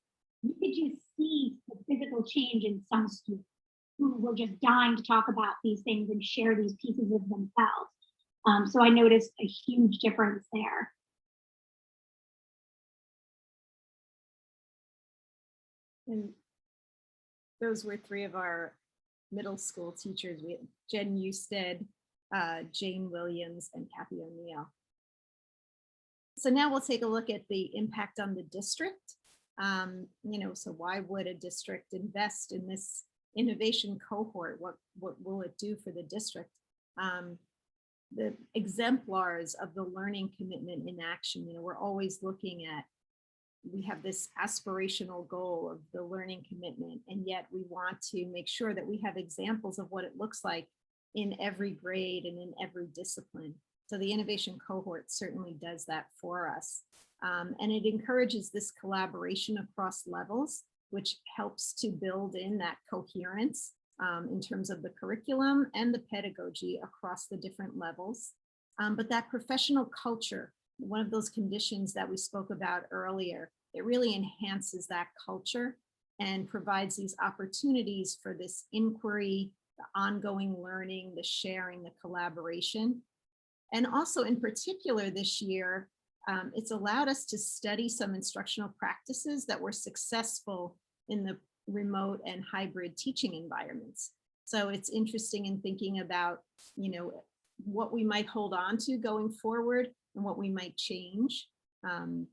you could just see the physical change in some students who were just dying to talk about these things and share these pieces of themselves. So I noticed a huge difference there. And those were three of our middle school teachers. We had Jen Newstead, Jane Williams, and Kathy O'Neill. So now we'll take a look at the impact on the district. So why would a district invest in this innovation cohort? What will it do for the district? The exemplars of the learning commitment in action. We're always looking at, we have this aspirational goal of the learning commitment, and yet we want to make sure that we have examples of what it looks like in every grade and in every discipline. So the innovation cohort certainly does that for us. And it encourages this collaboration across levels, which helps to build in that coherence in terms of the curriculum and the pedagogy across the different levels. But that professional culture, one of those conditions that we spoke about earlier, it really enhances that culture and provides these opportunities for this inquiry, the ongoing learning, the sharing, the collaboration. And also in particular this year, it's allowed us to study some instructional practices that were successful in the remote and hybrid teaching environments. So it's interesting in thinking about, what we might hold on to going forward and what we might change.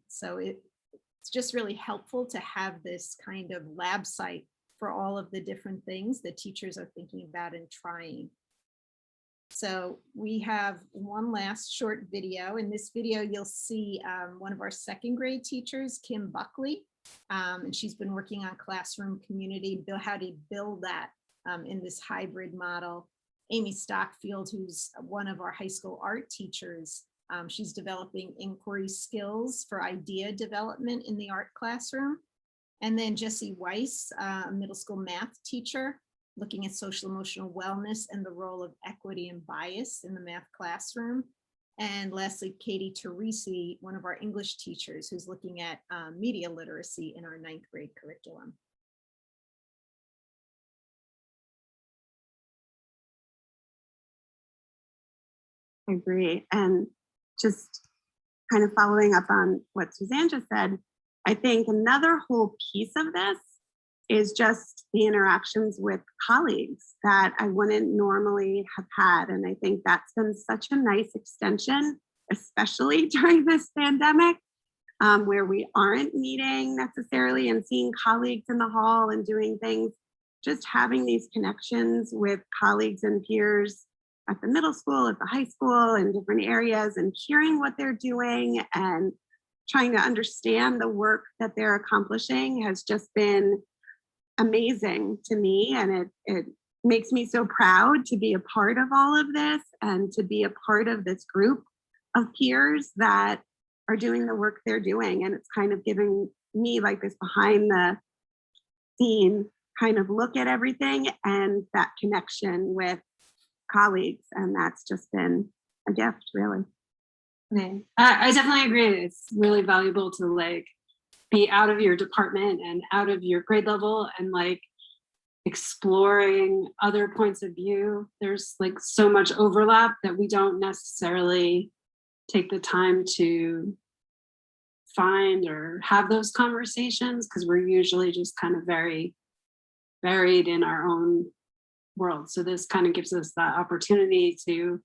So it's just really helpful to have this kind of lab site for all of the different things that teachers are thinking about and trying. So we have one last short video. In this video, you'll see one of our second grade teachers, Kim Buckley, and she's been working on classroom community, how to build that in this hybrid model. Amy Stockfield, who's one of our high school art teachers, she's developing inquiry skills for idea development in the art classroom. And then Jessie Weiss, a middle school math teacher, looking at social emotional wellness and the role of equity and bias in the math classroom. And lastly, Katie Teresi, one of our English teachers, who's looking at media literacy in our 9th grade curriculum. I agree. And just kind of following up on what Suzanne just said, I think another whole piece of this is just the interactions with colleagues that I wouldn't normally have had. And I think that's been such a nice extension, especially during this pandemic, where we aren't meeting necessarily and seeing colleagues in the hall and doing things. Just having these connections with colleagues and peers at the middle school, at the high school, in different areas, and hearing what they're doing and trying to understand the work that they're accomplishing has just been amazing to me. And it makes me so proud to be a part of all of this and to be a part of this group of peers that are doing the work they're doing. And it's kind of giving me like this behind the scene kind of look at everything and that connection with colleagues. And that's just been a gift, really. I definitely agree. It's really valuable to like be out of your department and out of your grade level and like exploring other points of view. There's like so much overlap that we don't necessarily take the time to find or have those conversations because we're usually just kind of very buried in our own world. So this kind of gives us that opportunity to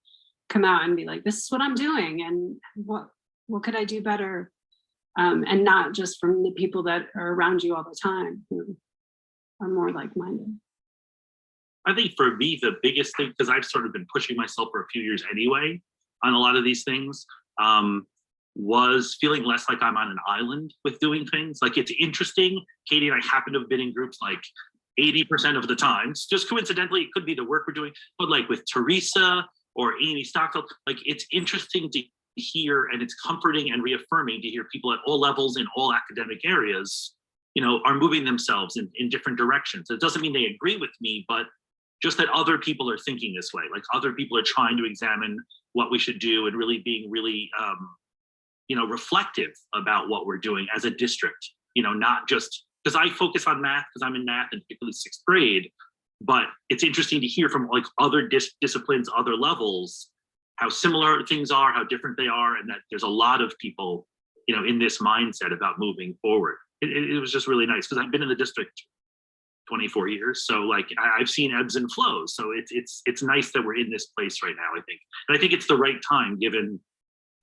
come out and be like, this is what I'm doing and what could I do better? And not just from the people that are around you all the time who are more like-minded. I think for me, the biggest thing, because I've sort of been pushing myself for a few years anyway on a lot of these things, was feeling less like I'm on an island with doing things. Like it's interesting. Katie and I happen to have been in groups like 80% of the times, just coincidentally, it could be the work we're doing, but like with Teresa or Amy Stockfield, like it's interesting to hear and it's comforting and reaffirming to hear people at all levels in all academic areas, you know, are moving themselves in different directions. It doesn't mean they agree with me, but just that other people are thinking this way, like other people are trying to examine what we should do and really being really, you know, reflective about what we're doing as a district, you know, not just, because I focus on math because I'm in math and particularly 6th grade, but it's interesting to hear from like other disciplines, other levels, how similar things are, how different they are, and that there's a lot of people, you know, in this mindset about moving forward. It was just really nice because I've been in the district 24 years, so like I've seen ebbs and flows. So it's nice that we're in this place right now. I think, and I think it's the right time given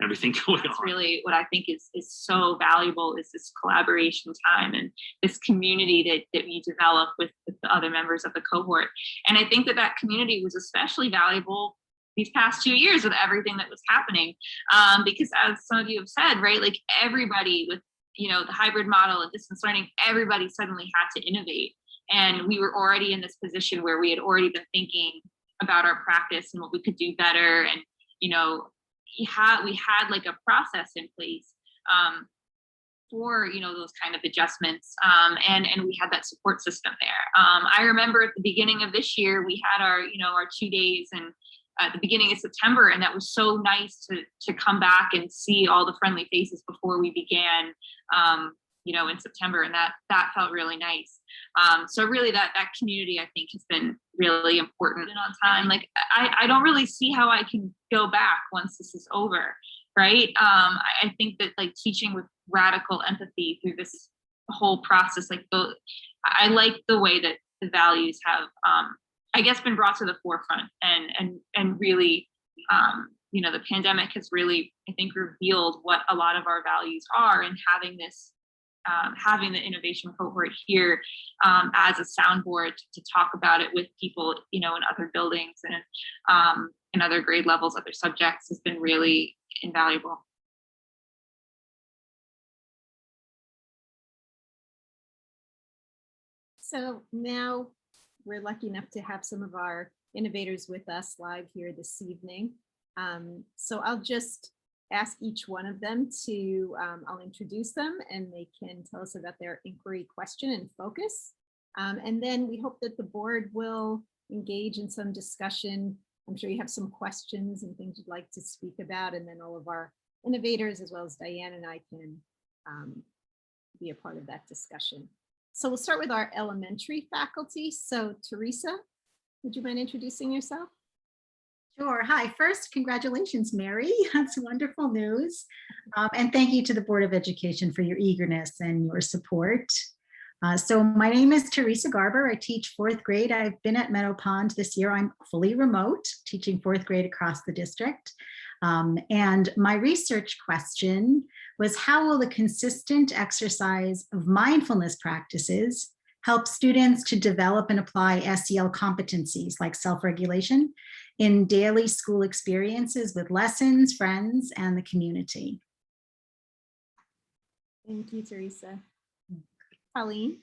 everything going on. That's really what I think is so valuable is this collaboration time and this community that we develop with the other members of the cohort. And I think that community was especially valuable these past 2 years with everything that was happening. Because as some of you have said, right, like everybody with, you know, the hybrid model and distance learning, everybody suddenly had to innovate. And we were already in this position where we had already been thinking about our practice and what we could do better. And, you know, we had like a process in place for, you know, those kind of adjustments. And we had that support system there. I remember at the beginning of this year, we had our 2 days and at the beginning of September, and that was so nice to come back and see all the friendly faces before we began, in September, and that felt really nice. So really that community, I think, has been really important and on time. Like I don't really see how I can go back once this is over, right? I think that like teaching with radical empathy through this whole process, like I like the way that the values have, I guess, been brought to the forefront and really, the pandemic has really, I think, revealed what a lot of our values are, and having this, having the innovation cohort here as a soundboard to talk about it with people, in other buildings and in other grade levels, other subjects, has been really invaluable. So now we're lucky enough to have some of our innovators with us live here this evening. So I'll just ask each one of them to, I'll introduce them and they can tell us about their inquiry, question, and focus. And then we hope that the board will engage in some discussion. I'm sure you have some questions and things you'd like to speak about, and then all of our innovators, as well as Diane and I, can be a part of that discussion. So we'll start with our elementary faculty. So Teresa, would you mind introducing yourself? Sure. Hi. First, congratulations, Mary. That's wonderful news. And thank you to the Board of Education for your eagerness and your support. So my name is Teresa Garber. I teach fourth grade. I've been at Meadow Pond this year. I'm fully remote, teaching fourth grade across the district. And my research question was, how will the consistent exercise of mindfulness practices help students to develop and apply SEL competencies like self-regulation in daily school experiences with lessons, friends, and the community? Thank you, Teresa. Colleen?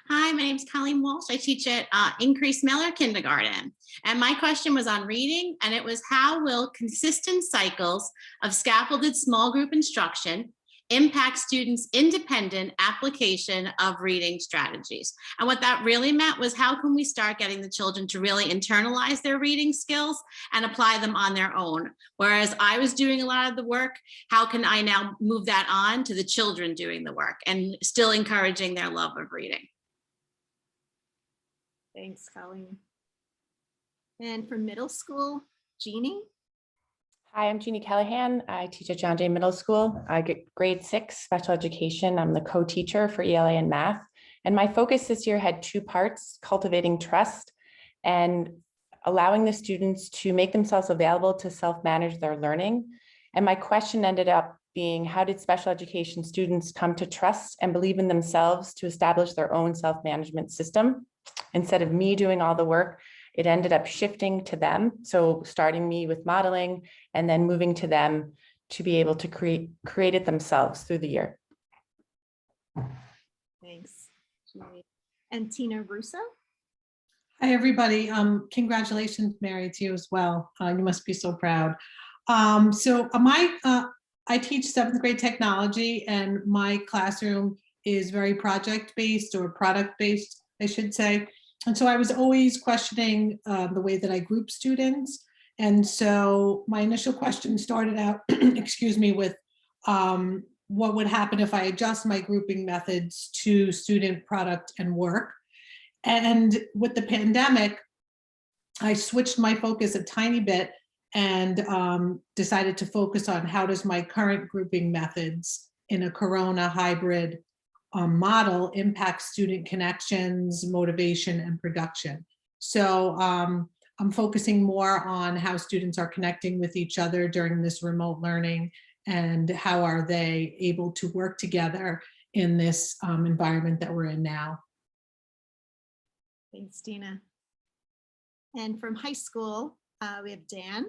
Hi, my name is Colleen Walsh. I teach at Increased Miller Kindergarten. And my question was on reading, and it was, how will consistent cycles of scaffolded small group instruction impact students' independent application of reading strategies? And what that really meant was, how can we start getting the children to really internalize their reading skills and apply them on their own? Whereas I was doing a lot of the work, how can I now move that on to the children doing the work and still encouraging their love of reading? Thanks, Colleen. And for middle school, Jeannie? Hi, I'm Jeannie Callahan. I teach at John Jay Middle School. I get grade 6 special education. I'm the co-teacher for ELA and math. And my focus this year had 2 parts: cultivating trust and allowing the students to make themselves available to self-manage their learning. And my question ended up being, how did special education students come to trust and believe in themselves to establish their own self-management system? Instead of me doing all the work, it ended up shifting to them. So starting me with modeling and then moving to them to be able to create it themselves through the year. Thanks, Julie. And Tina Russo? Hi, everybody. Congratulations, Mary, to you as well. You must be so proud. I teach 7th grade technology, and my classroom is very project-based, or product-based, I should say. And so I was always questioning the way that I group students. And so my initial question started out, excuse me, with what would happen if I adjust my grouping methods to student, product, and work. And with the pandemic, I switched my focus a tiny bit and decided to focus on, how does my current grouping methods in a Corona hybrid model impact student connections, motivation, and production. So I'm focusing more on how students are connecting with each other during this remote learning, and how are they able to work together in this environment that we're in now. Thanks, Tina. And from high school, we have Dan.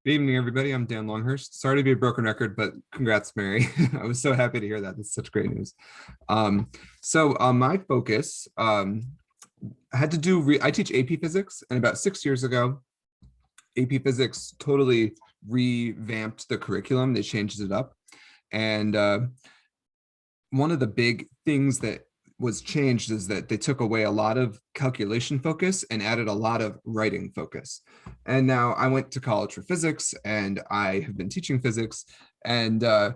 Good evening, everybody. I'm Dan Longhurst. Sorry to be a broken record, but congrats, Mary. I was so happy to hear that. That's such great news. My focus had to do, I teach AP Physics, and about 6 years ago, AP Physics totally revamped the curriculum. They changed it up. And one of the big things that was changed is that they took away a lot of calculation focus and added a lot of writing focus. And now I went to college for physics, and I have been teaching physics, and I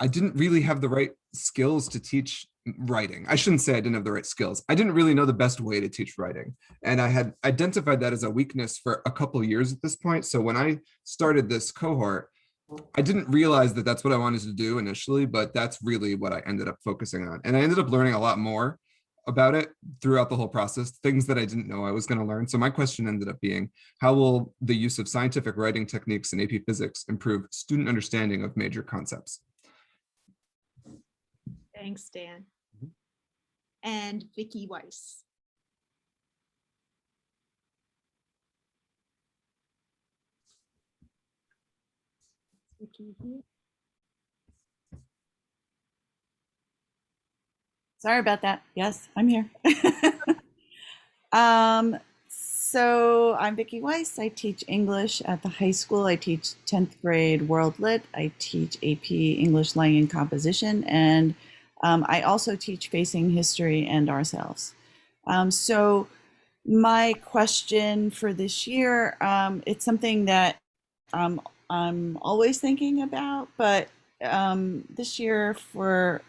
didn't really have the right skills to teach writing. I shouldn't say I didn't have the right skills. I didn't really know the best way to teach writing. And I had identified that as a weakness for a couple of years at this point. So when I started this cohort, I didn't realize that that's what I wanted to do initially, but that's really what I ended up focusing on. And I ended up learning a lot more about it throughout the whole process, things that I didn't know I was going to learn. So my question ended up being, how will the use of scientific writing techniques in AP Physics improve student understanding of major concepts? Thanks, Dan. And Vicki Weiss. Vicki here. Sorry about that. Yes, I'm here. So I'm Vicki Weiss. I teach English at the high school. I teach 10th grade World Lit. I teach AP English Language and Composition, and I also teach Facing History and Ourselves. So my question for this year, it's something that I'm always thinking about, but this year, for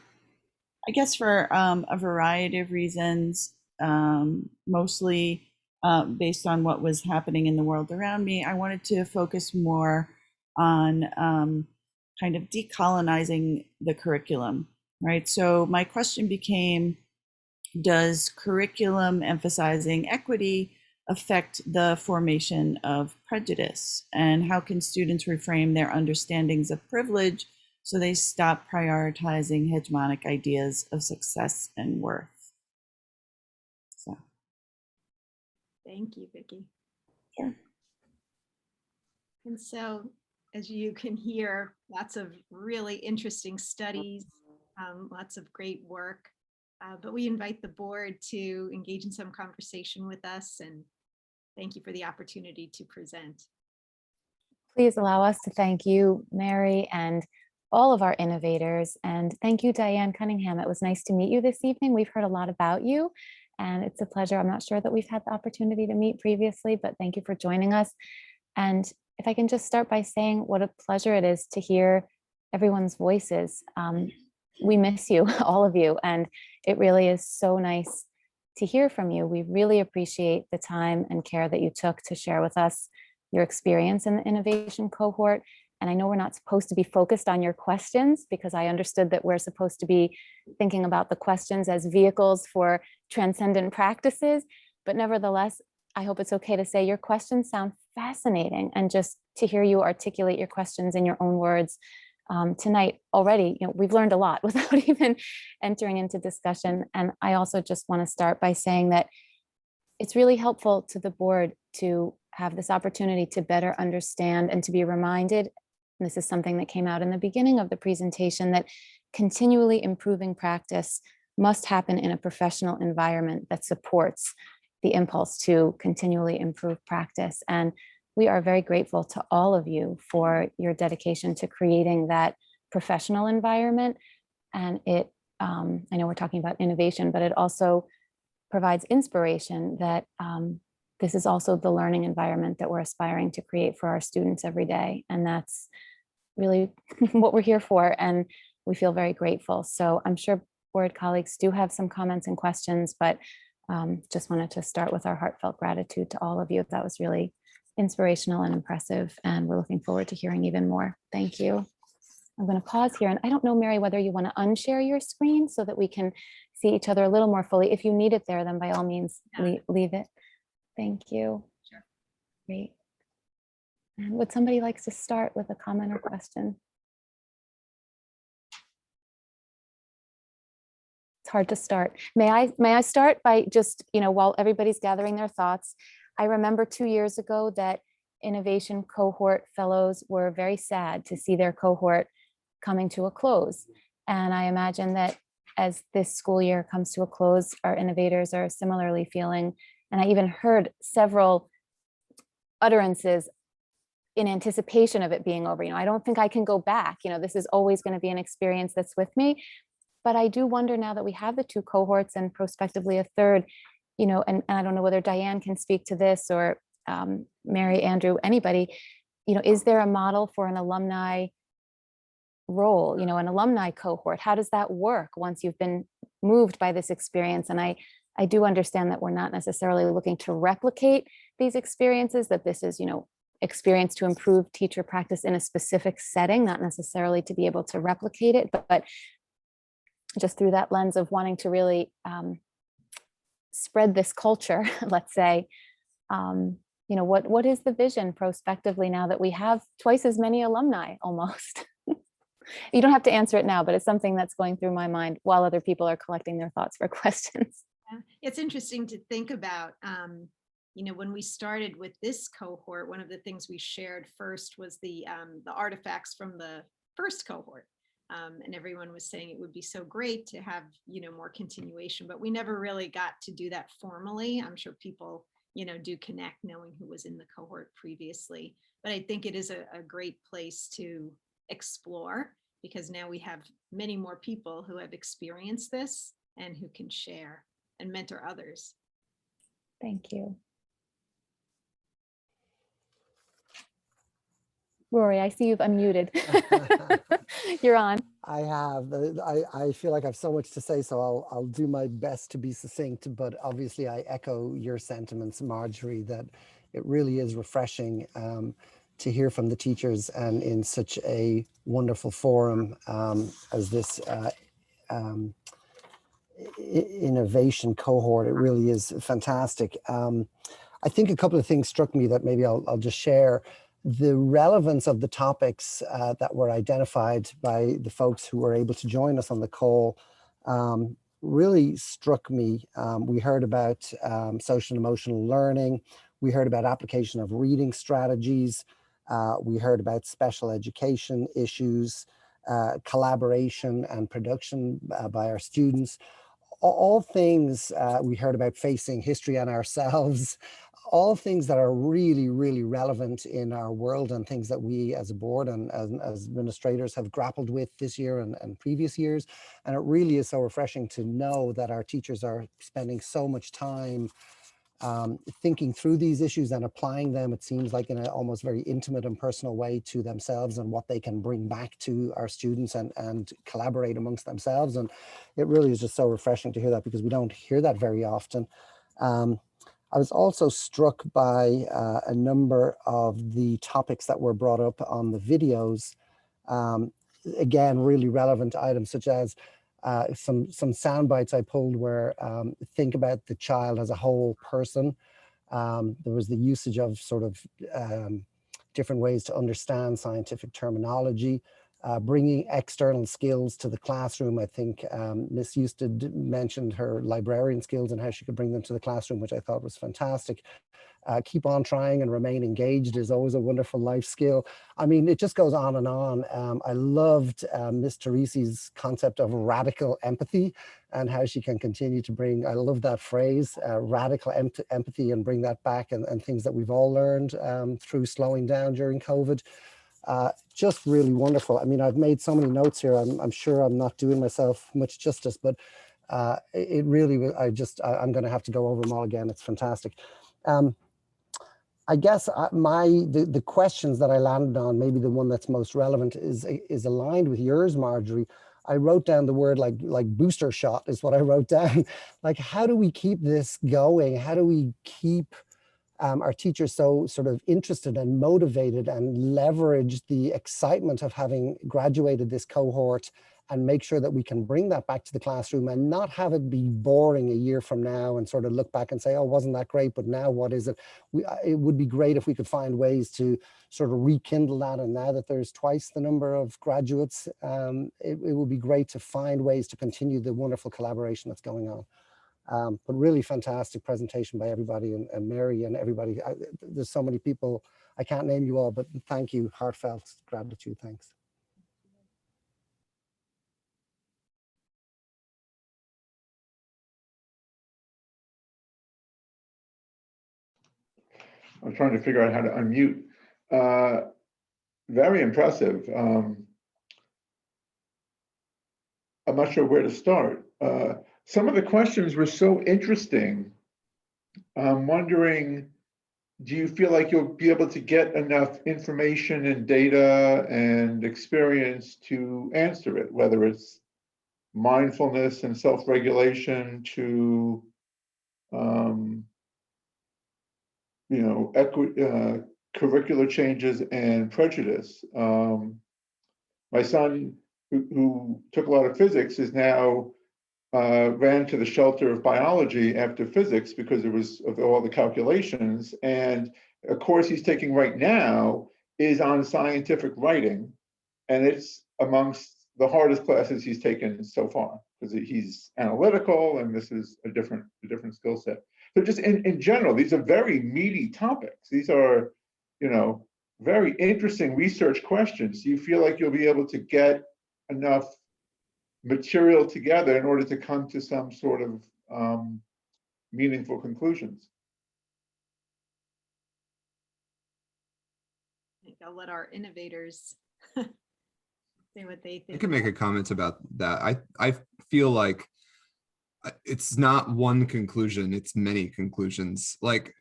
I guess for a variety of reasons, mostly based on what was happening in the world around me, I wanted to focus more on kind of decolonizing the curriculum. right? So my question became, does curriculum emphasizing equity affect the formation of prejudice? And how can students reframe their understandings of privilege so they stop prioritizing hegemonic ideas of success and worth? So. Thank you, Vicki. Sure. And so, as you can hear, lots of really interesting studies, lots of great work. But we invite the board to engage in some conversation with us, and thank you for the opportunity to present. Please allow us to thank you, Mary, and all of our innovators. And thank you, Diane Cunningham. It was nice to meet you this evening. We've heard a lot about you, and it's a pleasure. I'm not sure that we've had the opportunity to meet previously, but thank you for joining us. And if I can just start by saying what a pleasure it is to hear everyone's voices. We miss you, all of you, and it really is so nice to hear from you. We really appreciate the time and care that you took to share with us your experience in the innovation cohort. And I know we're not supposed to be focused on your questions, because I understood that we're supposed to be thinking about the questions as vehicles for transcendent practices. But nevertheless, I hope it's okay to say your questions sound fascinating, and just to hear you articulate your questions in your own words tonight already, we've learned a lot without even entering into discussion. And I also just want to start by saying that it's really helpful to the board to have this opportunity to better understand and to be reminded, and this is something that came out in the beginning of the presentation, that continually improving practice must happen in a professional environment that supports the impulse to continually improve practice. And we are very grateful to all of you for your dedication to creating that professional environment. And it, I know we're talking about innovation, but it also provides inspiration that this is also the learning environment that we're aspiring to create for our students every day. And that's really what we're here for. And we feel very grateful. So I'm sure board colleagues do have some comments and questions, but just wanted to start with our heartfelt gratitude to all of you. That was really inspirational and impressive, and we're looking forward to hearing even more. Thank you. I'm going to pause here, and I don't know, Mary, whether you want to unshare your screen so that we can see each other a little more fully. If you need it there, then by all means, leave it. Thank you. Sure. Great. And would somebody like to start with a comment or question? It's hard to start. May I start by just, while everybody's gathering their thoughts, I remember 2 years ago that innovation cohort fellows were very sad to see their cohort coming to a close. And I imagine that as this school year comes to a close, our innovators are similarly feeling. And I even heard several utterances in anticipation of it being over. I don't think I can go back. This is always going to be an experience that's with me. But I do wonder, now that we have the 2 cohorts and prospectively a third, and I don't know whether Diane can speak to this, or Mary, Andrew, anybody, is there a model for an alumni role, an alumni cohort? How does that work once you've been moved by this experience? And I do understand that we're not necessarily looking to replicate these experiences, that this is, experience to improve teacher practice in a specific setting, not necessarily to be able to replicate it, but just through that lens of wanting to really spread this culture, let's say, what is the vision prospectively now that we have twice as many alumni almost? You don't have to answer it now, but it's something that's going through my mind while other people are collecting their thoughts for questions. It's interesting to think about, when we started with this cohort, one of the things we shared first was the artifacts from the first cohort. And everyone was saying it would be so great to have, more continuation, but we never really got to do that formally. I'm sure people, do connect knowing who was in the cohort previously, but I think it is a great place to explore, because now we have many more people who have experienced this and who can share and mentor others. Thank you. Rory, I see you've unmuted. You're on. I have. I feel like I have so much to say, so I'll do my best to be succinct. But obviously, I echo your sentiments, Marjorie, that it really is refreshing to hear from the teachers, and in such a wonderful forum as this innovation cohort. It really is fantastic. I think a couple of things struck me that maybe I'll just share. The relevance of the topics that were identified by the folks who were able to join us on the call really struck me. We heard about social and emotional learning. We heard about application of reading strategies. We heard about special education issues, collaboration and production by our students. All things we heard about facing history and ourselves, all things that are really, really relevant in our world and things that we as a board and as administrators have grappled with this year and previous years. And it really is so refreshing to know that our teachers are spending so much time thinking through these issues and applying them, it seems like in an almost very intimate and personal way to themselves and what they can bring back to our students and collaborate amongst themselves. And it really is just so refreshing to hear that, because we don't hear that very often. I was also struck by a number of the topics that were brought up on the videos. Again, really relevant items such as some sound bites I pulled were think about the child as a whole person. There was the usage of sort of different ways to understand scientific terminology, bringing external skills to the classroom. I think Miss Eusted mentioned her librarian skills and how she could bring them to the classroom, which I thought was fantastic. Keep on trying and remain engaged is always a wonderful life skill. I mean, it just goes on and on. I loved Miss Teresi's concept of radical empathy and how she can continue to bring, I love that phrase, radical empathy, and bring that back, and things that we've all learned through slowing down during COVID. Just really wonderful. I mean, I've made so many notes here. I'm sure I'm not doing myself much justice, but it really, I'm going to have to go over them all again. It's fantastic. I guess the questions that I landed on, maybe the one that's most relevant is aligned with yours, Marjorie. I wrote down the word like booster shot is what I wrote down. Like, how do we keep this going? How do we keep our teachers so sort of interested and motivated and leverage the excitement of having graduated this cohort, and make sure that we can bring that back to the classroom and not have it be boring a year from now and sort of look back and say, oh, wasn't that great, but now what is it? It would be great if we could find ways to sort of rekindle that. And now that there's twice the number of graduates, it would be great to find ways to continue the wonderful collaboration that's going on. But really fantastic presentation by everybody, and Mary and everybody. There's so many people, I can't name you all, but thank you, heartfelt gratitude, thanks. I'm trying to figure out how to unmute. Very impressive. I'm not sure where to start. Some of the questions were so interesting. I'm wondering, do you feel like you'll be able to get enough information and data and experience to answer it, whether it's mindfulness and self-regulation to curricular changes and prejudice. My son, who took a lot of physics, is now ran to the shelter of biology after physics because it was of all the calculations. And a course he's taking right now is on scientific writing, and it's amongst the hardest classes he's taken so far because he's analytical, and this is a different skill set. So just in general, these are very meaty topics. These are, very interesting research questions. Do you feel like you'll be able to get enough material together in order to come to some sort of meaningful conclusions? I think I'll let our innovators say what they think. I can make a comment about that. I feel like it's not one conclusion, it's many conclusions. Like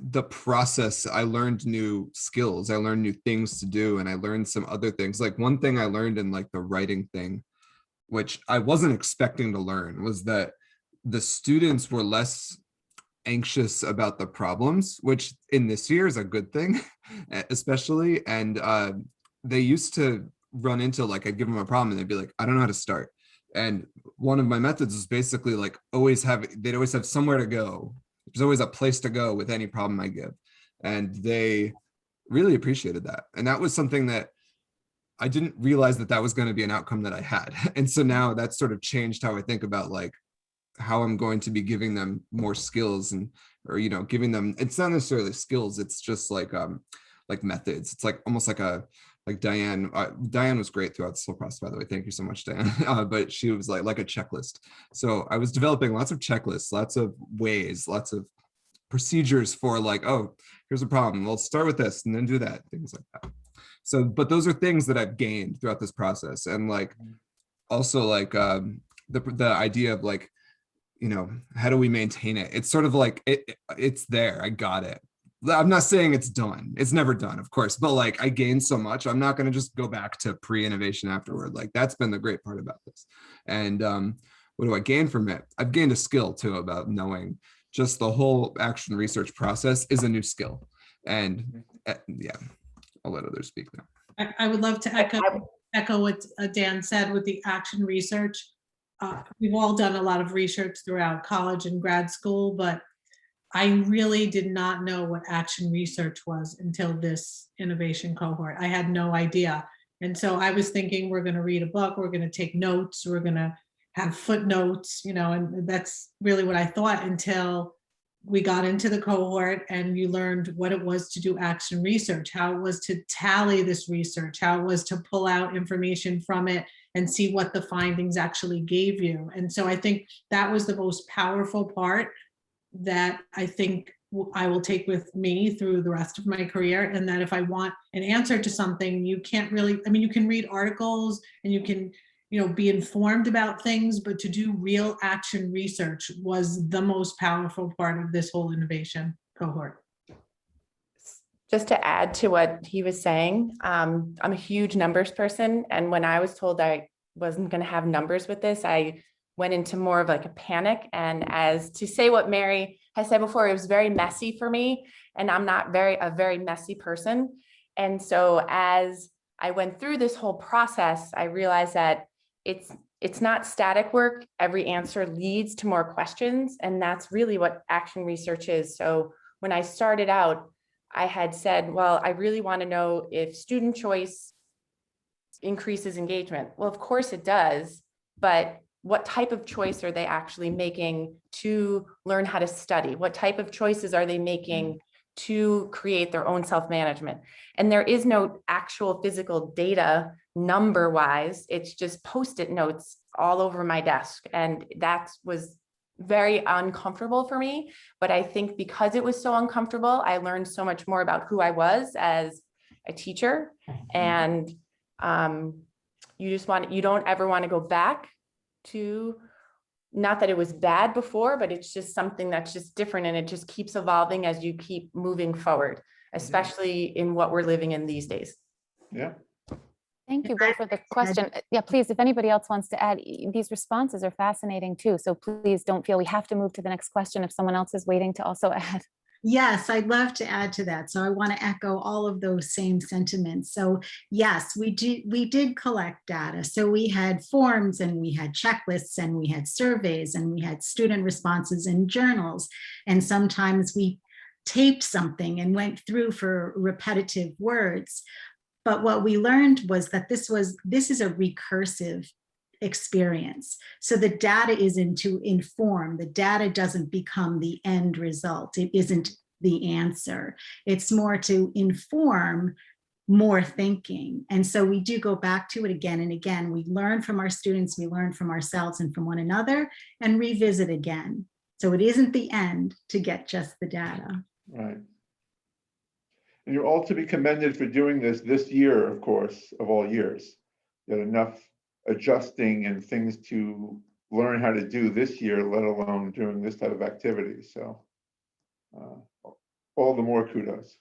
the process, I learned new skills, I learned new things to do, and I learned some other things. Like one thing I learned in like the writing thing, which I wasn't expecting to learn, was that the students were less anxious about the problems, which in this year is a good thing, especially. And they used to run into, like, I'd give them a problem and they'd be like, I don't know how to start. And one of my methods is basically like they'd always have somewhere to go. There's always a place to go with any problem I give. And they really appreciated that. And that was something that I didn't realize that that was going to be an outcome that I had. And so now that's sort of changed how I think about like how I'm going to be giving them more skills or, you know, giving them, it's not necessarily skills. It's just like methods. It's like almost like Diane was great throughout this whole process, by the way. Thank you so much, Diane. But she was like a checklist. So I was developing lots of checklists, lots of ways, lots of procedures for like, oh, here's a problem. We'll start with this and then do that, things like that. So, but those are things that I've gained throughout this process. And like, also like the idea of like, you know, how do we maintain it? It's sort of like, it's there, I got it. I'm not saying it's done. It's never done, of course, but like I gained so much. I'm not going to just go back to pre-innovation afterward. Like that's been the great part about this. And what do I gain from it? I've gained a skill too about knowing just the whole action research process is a new skill. And yeah, I'll let others speak now. I would love to echo what Dan said with the action research. We've all done a lot of research throughout college and grad school, but I really did not know what action research was until this innovation cohort. I had no idea. And so I was thinking we're going to read a book, we're going to take notes, we're going to have footnotes, you know, and that's really what I thought until we got into the cohort and you learned what it was to do action research, how it was to tally this research, how it was to pull out information from it and see what the findings actually gave you. And so I think that was the most powerful part that I think I will take with me through the rest of my career. And that if I want an answer to something, you can't really, I mean, you can read articles and you can, you know, be informed about things, but to do real action research was the most powerful part of this whole innovation cohort. Just to add to what he was saying, I'm a huge numbers person. And when I was told I wasn't going to have numbers with this, I went into more of like a panic. And as to say what Mary has said before, it was very messy for me. And I'm not a very messy person. And so as I went through this whole process, I realized that it's not static work. Every answer leads to more questions. And that's really what action research is. So when I started out, I had said, well, I really want to know if student choice increases engagement. Well, of course it does, but what type of choice are they actually making to learn how to study? What type of choices are they making to create their own self-management? And there is no actual physical data number-wise. It's just Post-it notes all over my desk. And that was very uncomfortable for me. But I think because it was so uncomfortable, I learned so much more about who I was as a teacher. And you don't ever want to go back to, not that it was bad before, but it's just something that's just different and it just keeps evolving as you keep moving forward, especially in what we're living in these days. Yeah. Thank you both for the question. Yeah, please, if anybody else wants to add, these responses are fascinating too. So please don't feel we have to move to the next question if someone else is waiting to also add. Yes, I'd love to add to that. So I want to echo all of those same sentiments. So yes, we did collect data. So we had forms and we had checklists and we had surveys and we had student responses and journals. And sometimes we taped something and went through for repetitive words. But what we learned was that this is a recursive experience. So the data isn't to inform, the data doesn't become the end result. It isn't the answer. It's more to inform more thinking. And so we do go back to it again and again. We learn from our students, we learn from ourselves and from one another and revisit again. So it isn't the end to get just the data. Right. And you're all to be commended for doing this year, of course, of all years. You had enough adjusting and things to learn how to do this year, let alone doing this type of activity. So all the more kudos.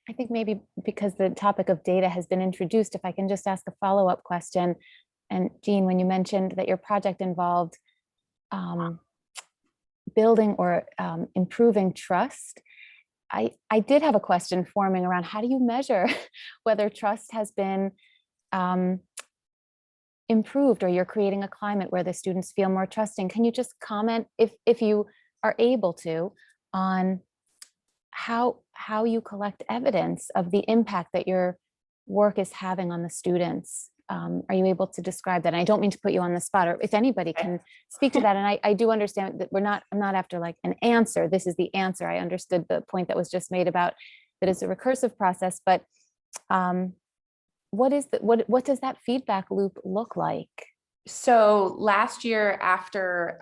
I think maybe because the topic of data has been introduced, if I can just ask a follow-up question. And Jean, when you mentioned that your project involved building or improving trust, I did have a question forming around how do you measure whether trust has been improved, or you're creating a climate where the students feel more trusting. Can you just comment, if you are able to, on how you collect evidence of the impact that your work is having on the students? Are you able to describe that? And I don't mean to put you on the spot, or if anybody can speak to that. And I do understand that I'm not after like an answer. This is the answer. I understood the point that was just made about that it's a recursive process, but what does that feedback loop look like? So last year, after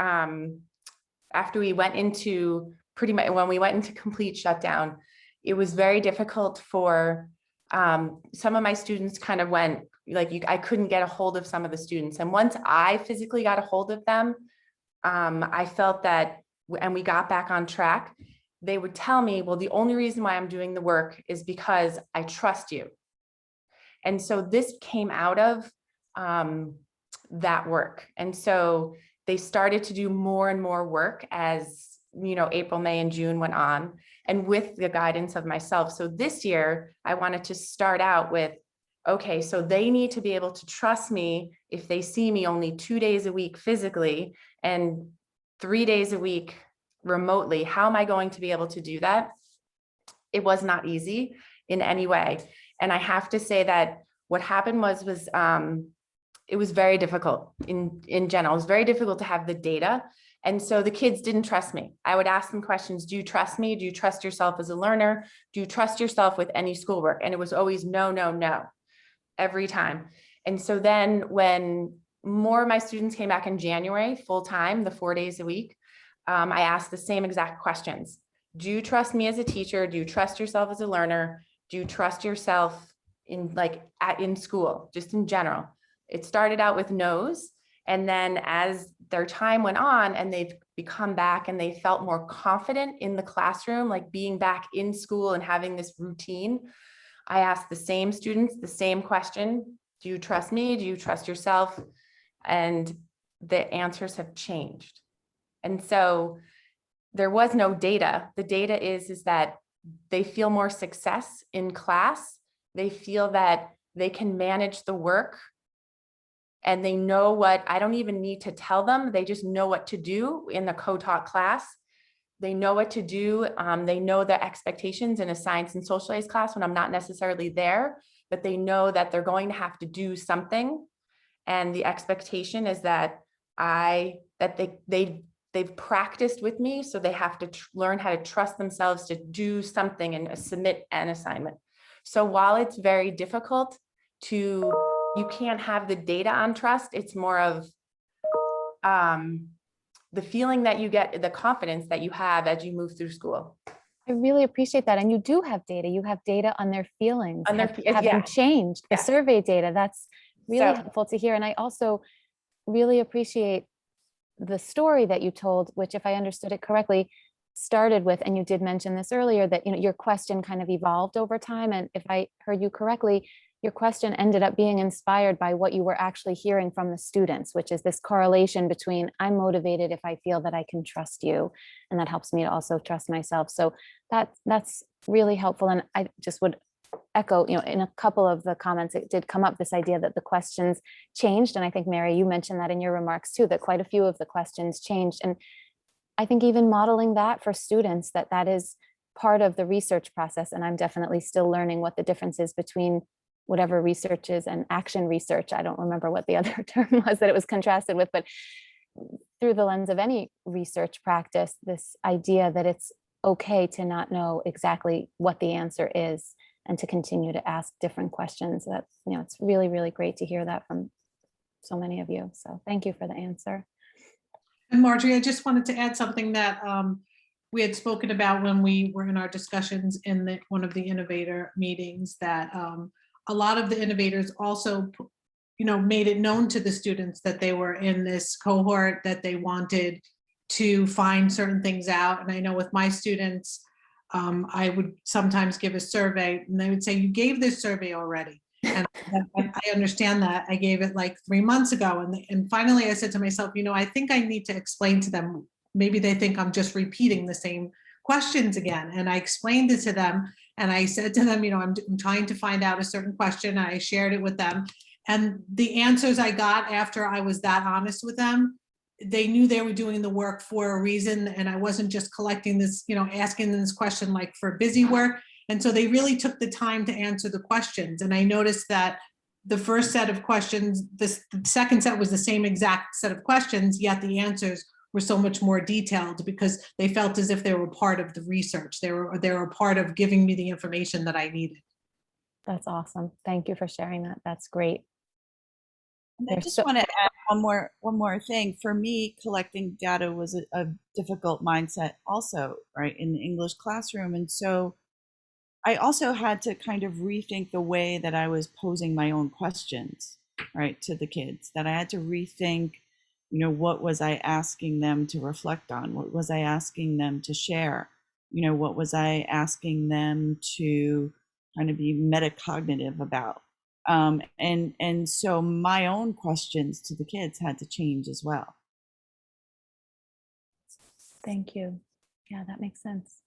we went into when we went into complete shutdown, it was very difficult for some of my students. Kind of went like I couldn't get a hold of some of the students, and once I physically got a hold of them, I felt that, and we got back on track. They would tell me, well, the only reason why I'm doing the work is because I trust you. And so this came out of that work. And so they started to do more and more work as, April, May, and June went on, and with the guidance of myself. So this year, I wanted to start out with, okay, so they need to be able to trust me if they see me only 2 days a week physically and 3 days a week remotely. How am I going to be able to do that? It was not easy in any way. And I have to say that what happened was it was very difficult in general. It was very difficult to have the data. And so the kids didn't trust me. I would ask them questions. Do you trust me? Do you trust yourself as a learner? Do you trust yourself with any schoolwork? And it was always no, no, no, every time. And so then when more of my students came back in January, full time, the 4 days a week, I asked the same exact questions. Do you trust me as a teacher? Do you trust yourself as a learner? Do you trust yourself in school, just in general? It started out with no's. And then as their time went on and they've become back and they felt more confident in the classroom, like being back in school and having this routine, I asked the same students the same question. Do you trust me? Do you trust yourself? And the answers have changed. And so there was no data. The data is that they feel more success in class. They feel that they can manage the work, and they know what, I don't even need to tell them. They just know what to do in the co-taught class. They know what to do. They know the expectations in a science and socialized class when I'm not necessarily there, but they know that they're going to have to do something. And the expectation is that they've practiced with me, so they have to learn how to trust themselves to do something and submit an assignment. So while it's very difficult you can't have the data on trust, it's more of the feeling that you get, the confidence that you have as you move through school. I really appreciate that. And you do have data. You have data on their feelings, having changed, the survey data. That's really helpful to hear. And I also really appreciate the story that you told, which, if I understood it correctly, started with, and you did mention this earlier, that your question kind of evolved over time. And if I heard you correctly, your question ended up being inspired by what you were actually hearing from the students, which is this correlation between I'm motivated if I feel that I can trust you, and that helps me to also trust myself. So that's really helpful. And I just would echo, in a couple of the comments, it did come up, this idea that the questions changed. And I think, Mary, you mentioned that in your remarks too, that quite a few of the questions changed. And I think even modeling that for students, that is part of the research process. And I'm definitely still learning what the difference is between whatever research is and action research. I don't remember what the other term was that it was contrasted with, but through the lens of any research practice, this idea that it's okay to not know exactly what the answer is and to continue to ask different questions. That's, it's really, really great to hear that from so many of you. So thank you for the answer. And Marjorie, I just wanted to add something that we had spoken about when we were in our discussions in one of the innovator meetings, that a lot of the innovators also, made it known to the students that they were in this cohort, that they wanted to find certain things out. And I know with my students, I would sometimes give a survey and they would say, you gave this survey already. And I understand that. I gave it like 3 months ago. And finally I said to myself, I think I need to explain to them, maybe they think I'm just repeating the same questions again. And I explained it to them. And I said to them, I'm trying to find out a certain question. I shared it with them. And the answers I got after I was that honest with them, they knew they were doing the work for a reason. And I wasn't just collecting this, asking them this question like for busy work. And so they really took the time to answer the questions. And I noticed that the first set of questions, the second set was the same exact set of questions, yet the answers were so much more detailed because they felt as if they were part of the research. They were a part of giving me the information that I needed. That's awesome. Thank you for sharing that. That's great. And I just want to add one more thing. For me, collecting data was a difficult mindset also, right, in the English classroom. And so I also had to kind of rethink the way that I was posing my own questions, right, to the kids, that I had to rethink, what was I asking them to reflect on? What was I asking them to share? What was I asking them to kind of be metacognitive about? And so my own questions to the kids had to change as well. Thank you. Yeah, that makes sense.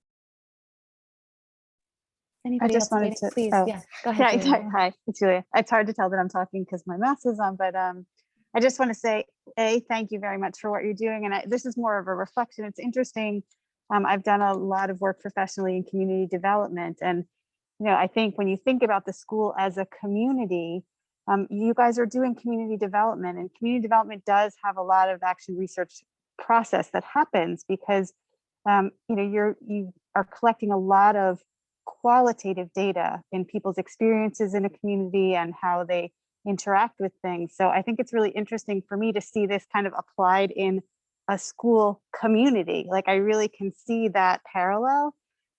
I Anybody just else wanted waiting? to, Please, oh, yeah, go ahead. yeah, Julia. hi, it's Julia. It's hard to tell that I'm talking because my mask is on, but I just want to say, thank you very much for what you're doing. And this is more of a reflection. It's interesting. I've done a lot of work professionally in community development. And, I think when you think about the school as a community, you guys are doing community development, and community development does have a lot of action research process that happens because, you are collecting a lot of qualitative data in people's experiences in a community and how they interact with things. So I think it's really interesting for me to see this kind of applied in a school community. Like I really can see that parallel.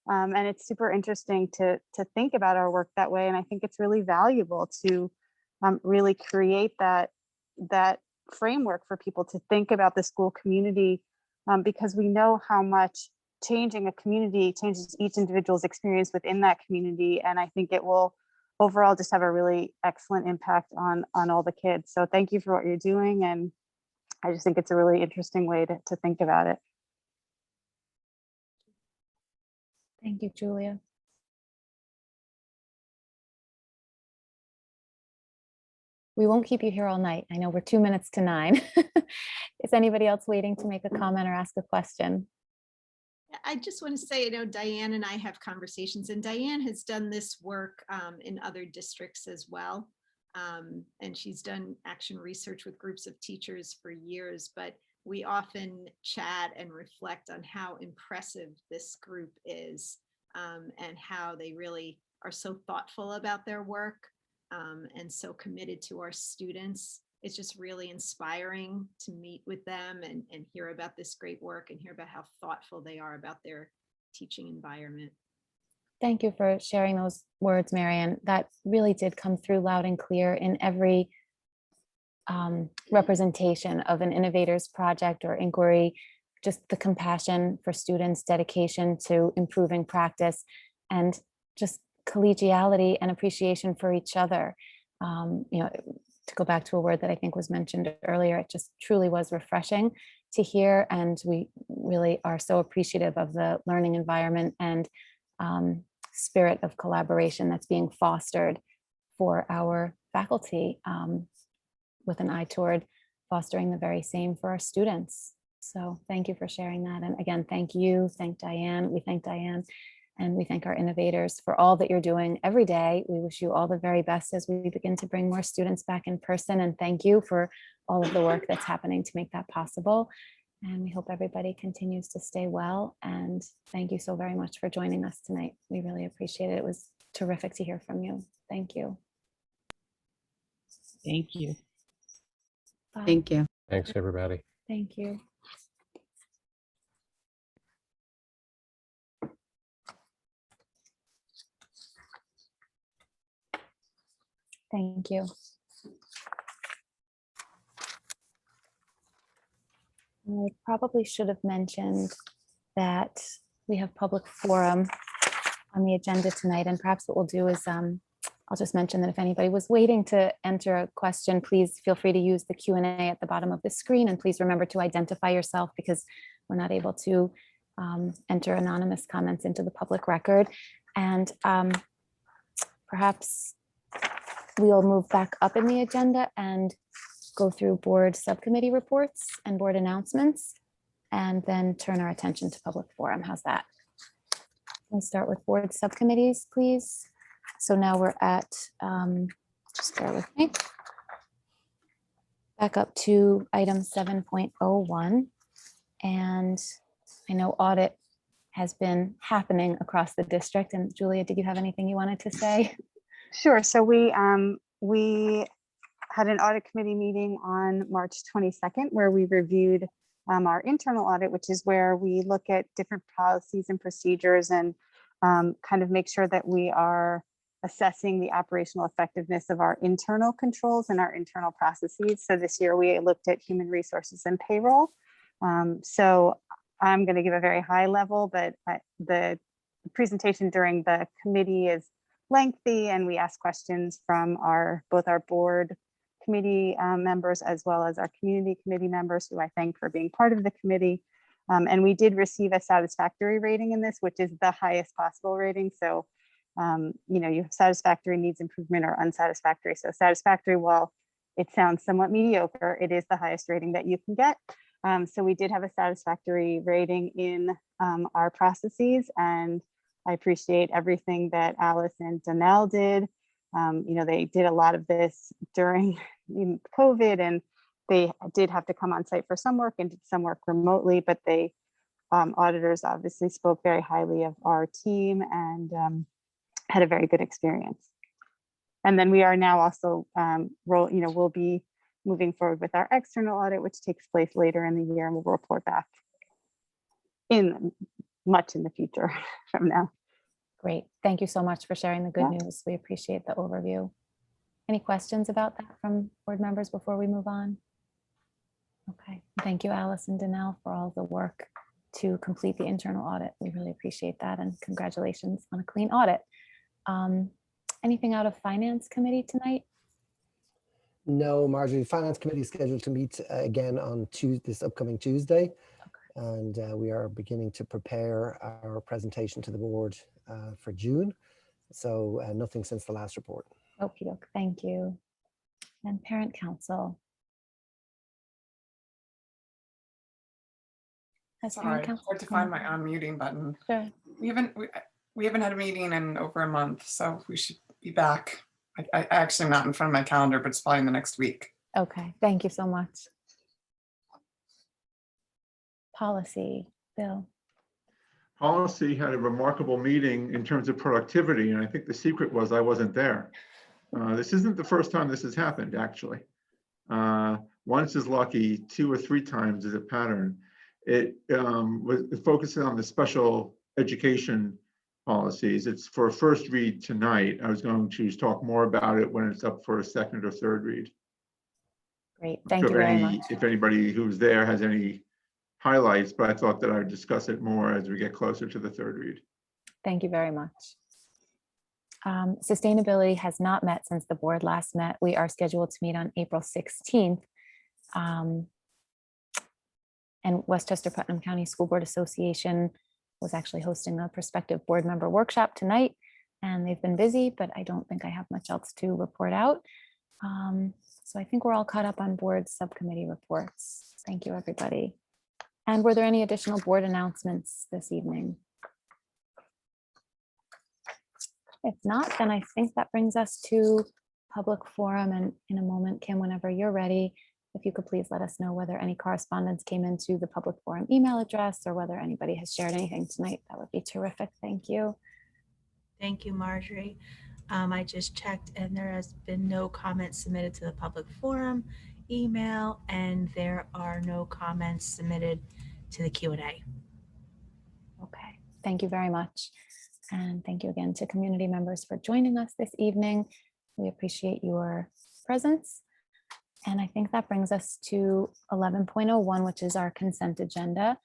And it's super interesting to think about our work that way. And I think it's really valuable to really create that framework for people to think about the school community, because we know how much changing a community changes each individual's experience within that community. And I think it will overall just have a really excellent impact on all the kids. So thank you for what you're doing. And I just think it's a really interesting way to think about it. Thank you, Julia. We won't keep you here all night. I know we're 2 minutes to 9. Is anybody else waiting to make a comment or ask a question? I just want to say, Diane and I have conversations, and Diane has done this work in other districts as well. And she's done action research with groups of teachers for years, but we often chat and reflect on how impressive this group is, and how they really are so thoughtful about their work, and so committed to our students. It's just really inspiring to meet with them and hear about this great work and hear about how thoughtful they are about their teaching environment. Thank you for sharing those words, Marianne. That really did come through loud and clear in every representation of an innovator's project or inquiry. Just the compassion for students, dedication to improving practice, and just collegiality and appreciation for each other. To go back to a word that I think was mentioned earlier, it just truly was refreshing to hear. And we really are so appreciative of the learning environment and spirit of collaboration that's being fostered for our faculty, with an eye toward fostering the very same for our students. So thank you for sharing that. And again, thank you. Thank Diane. We thank Diane. And we thank our innovators for all that you're doing every day. We wish you all the very best as we begin to bring more students back in person. And thank you for all of the work that's happening to make that possible. And we hope everybody continues to stay well. And thank you so very much for joining us tonight. We really appreciate it. It was terrific to hear from you. Thank you. Thank you. Bye. Thank you. Thanks, everybody. Thank you. Thank you. I probably should have mentioned that we have public forum on the agenda tonight, and perhaps what we'll do is I'll just mention that if anybody was waiting to enter a question, please feel free to use the Q&A at the bottom of the screen, and please remember to identify yourself because we're not able to enter anonymous comments into the public record. And perhaps we'll move back up in the agenda and go through board subcommittee reports and board announcements, and then turn our attention to public forum. How's that? We'll start with board subcommittees, please. So now we're at, just bear with me. Back up to item 7.01. And I know audit has been happening across the district. And Julia, did you have anything you wanted to say? Sure. So we had an audit committee meeting on March 22nd, where we reviewed our internal audit, which is where we look at different policies and procedures and kind of make sure that we are assessing the operational effectiveness of our internal controls and our internal processes. So this year we looked at human resources and payroll. So I'm going to give a very high level, but the presentation during the committee is lengthy, and we ask questions from both our board committee members as well as our community committee members, who I thank for being part of the committee. And we did receive a satisfactory rating in this, which is the highest possible rating. So, you have satisfactory, needs improvement, or unsatisfactory. So satisfactory, while it sounds somewhat mediocre, it is the highest rating that you can get. So we did have a satisfactory rating in our processes, and I appreciate everything that Alice and Danelle did. They did a lot of this during COVID, and they did have to come on site for some work and did some work remotely, but they auditors obviously spoke very highly of our team and had a very good experience. And then we are now also we'll be moving forward with our external audit, which takes place later in the year, and we'll report back much in the future from now. Great. Thank you so much for sharing the good news. We appreciate the overview. Any questions about that from board members before we move on? Okay. Thank you, Alice and Danelle, for all the work to complete the internal audit. We really appreciate that, and congratulations on a clean audit. Anything out of Finance Committee tonight? No, Marjorie. Finance Committee is scheduled to meet again on this upcoming Tuesday. Okay. And we are beginning to prepare our presentation to the board for June. So nothing since the last report. Okie doke, thank you. And Parent Council. Sorry, hard to find my unmuting button. Sure. We haven't had a meeting in over a month, so we should be back. I actually am not in front of my calendar, but it's probably in the next week. Okay, thank you so much. Policy, Bill. Policy had a remarkable meeting in terms of productivity, and I think the secret was I wasn't there. This isn't the first time this has happened, actually. Once is lucky, 2 or 3 times is a pattern. It was focusing on the special education policies. It's for a first read tonight. I was going to talk more about it when it's up for a second or third read. Great, thank you very much. If anybody who's there has any highlights, but I thought that I would discuss it more as we get closer to the third read. Thank you very much. Sustainability has not met since the board last met. We are scheduled to meet on April 16th. And Westchester Putnam County School Board Association was actually hosting a prospective board member workshop tonight, and they've been busy, but I don't think I have much else to report out. So I think we're all caught up on board subcommittee reports. Thank you, everybody. And were there any additional board announcements this evening? If not, then I think that brings us to public forum. And in a moment, Kim, whenever you're ready, if you could please let us know whether any correspondence came into the public forum email address or whether anybody has shared anything tonight, that would be terrific. Thank you. Thank you, Marjorie. I just checked and there has been no comments submitted to the public forum email, and there are no comments submitted to the Q&A. Okay, thank you very much. And thank you again to community members for joining us this evening. We appreciate your presence. And I think that brings us to 11.01, which is our consent agenda.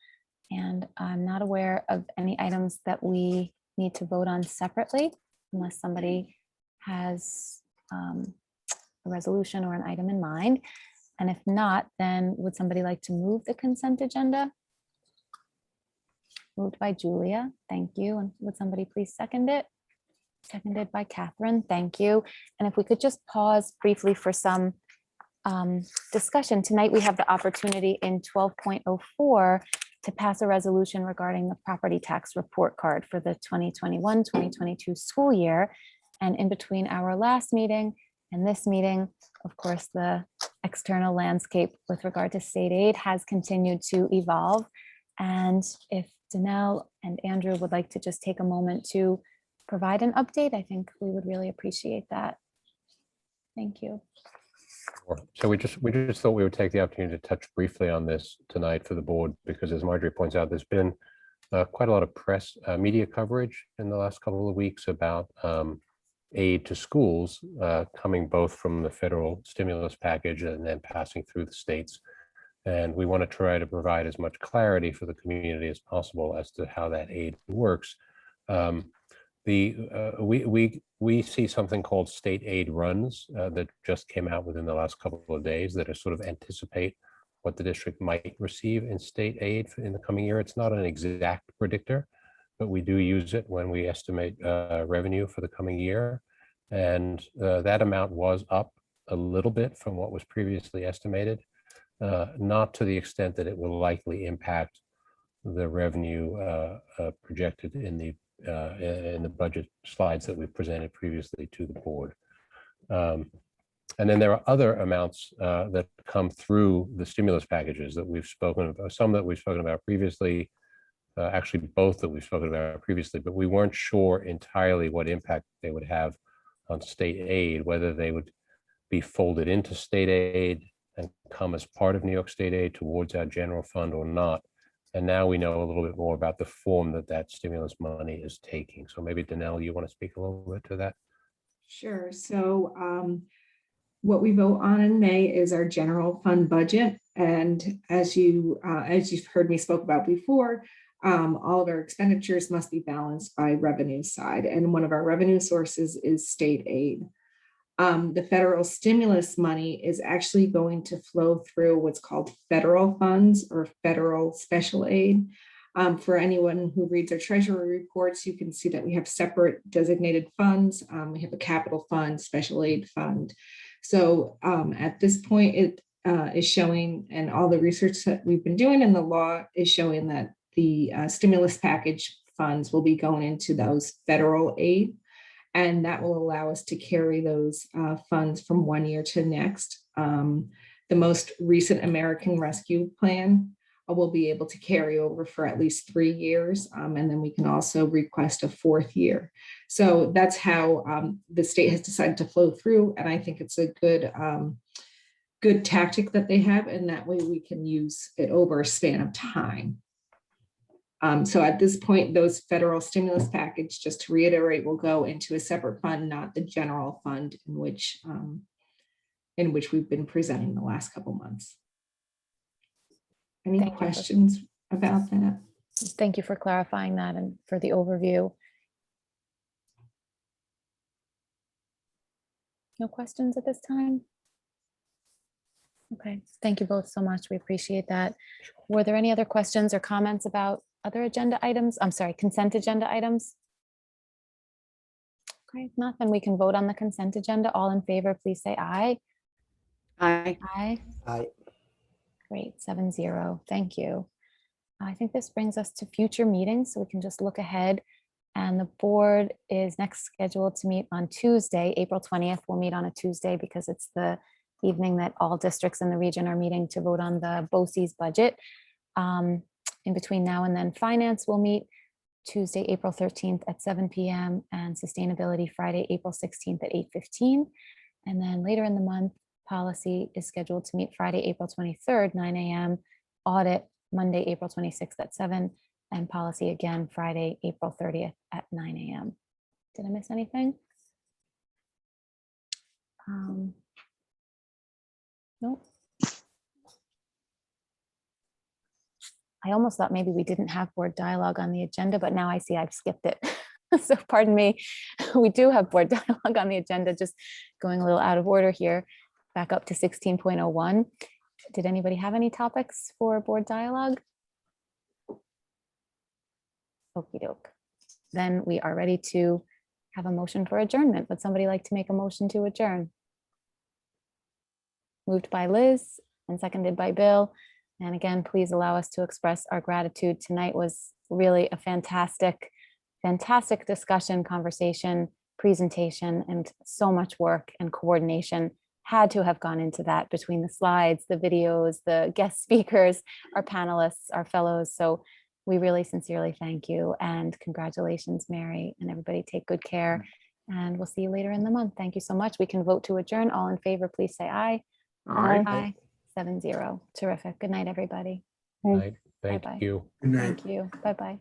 And I'm not aware of any items that we need to vote on separately, unless somebody has a resolution or an item in mind. And if not, then would somebody like to move the consent agenda? Moved by Julia, thank you. And would somebody please second it? Seconded by Catherine, thank you. And if we could just pause briefly for some discussion. Tonight, we have the opportunity in 12.04 to pass a resolution regarding the property tax report card for the 2021-2022 school year. And in between our last meeting and this meeting, of course, the external landscape with regard to state aid has continued to evolve. And if Danelle and Andrew would like to just take a moment to provide an update, I think we would really appreciate that. Thank you. So we just thought we would take the opportunity to touch briefly on this tonight for the board, because as Marjorie points out, there's been quite a lot of press media coverage in the last couple of weeks about aid to schools coming both from the federal stimulus package and then passing through the states. And we want to try to provide as much clarity for the community as possible as to how that aid works. We see something called state aid runs that just came out within the last couple of days that are sort of anticipate what the district might receive in state aid in the coming year. It's not an exact predictor, but we do use it when we estimate revenue for the coming year. And that amount was up a little bit from what was previously estimated, not to the extent that it will likely impact the revenue projected in the budget slides that we presented previously to the board. And then there are other amounts that come through the stimulus packages that we've spoken about, some that we've spoken about previously, actually both that we've spoken about previously, but we weren't sure entirely what impact they would have on state aid, whether they would be folded into state aid and come as part of New York State aid towards our general fund or not. And now we know a little bit more about the form that that stimulus money is taking. So maybe Danelle, you want to speak a little bit to that? Sure. So what we vote on in May is our general fund budget. And as you've heard me spoke about before, all of our expenditures must be balanced by revenue side. And one of our revenue sources is state aid. The federal stimulus money is actually going to flow through what's called federal funds or federal special aid. For anyone who reads our treasury reports, you can see that we have separate designated funds. We have a capital fund, special aid fund. So at this point, it is showing, and all the research that we've been doing in the law is showing that the stimulus package funds will be going into those federal aid. And that will allow us to carry those funds from one year to next. The most recent American Rescue Plan will be able to carry over for at least 3 years. And then we can also request a 4th year. So that's how the state has decided to flow through. And I think it's a good tactic that they have. And that way we can use it over a span of time. So at this point, those federal stimulus package, just to reiterate, will go into a separate fund, not the general fund in which we've been presenting the last couple months. Any questions about that? Thank you for clarifying that and for the overview. No questions at this time? Okay, thank you both so much. We appreciate that. Were there any other questions or comments about other agenda items? I'm sorry, consent agenda items? Okay, if not, then we can vote on the consent agenda. All in favor, please say aye. Aye. Aye. Aye. Great, 7-0. Thank you. I think this brings us to future meetings, so we can just look ahead. And the board is next scheduled to meet on Tuesday, April 20th. We'll meet on a Tuesday because it's the evening that all districts in the region are meeting to vote on the BOCES budget. In between now and then, Finance will meet Tuesday, April 13th at 7 p.m. and Sustainability Friday, April 16th at 8:15. And then later in the month, Policy is scheduled to meet Friday, April 23rd, 9 a.m. Audit Monday, April 26th at 7, and Policy again Friday, April 30th at 9 a.m. Did I miss anything? Nope. I almost thought maybe we didn't have board dialogue on the agenda, but now I see I've skipped it. So pardon me. We do have board dialogue on the agenda, just going a little out of order here. Back up to 16.01. Did anybody have any topics for board dialogue? Okie doke. Then we are ready to have a motion for adjournment. Would somebody like to make a motion to adjourn? Moved by Liz and seconded by Bill. And again, please allow us to express our gratitude. Tonight was really a fantastic discussion, conversation, presentation, and so much work and coordination had to have gone into that between the slides, the videos, the guest speakers, our panelists, our fellows. So we really sincerely thank you, and congratulations, Mary, and everybody. Take good care, and we'll see you later in the month. Thank you so much. We can vote to adjourn. All in favor, please say aye. Aye. Aye. 7-0. Terrific. Good night, everybody. Right. Thank Bye-bye. you. Good night. Thank you. Bye-bye.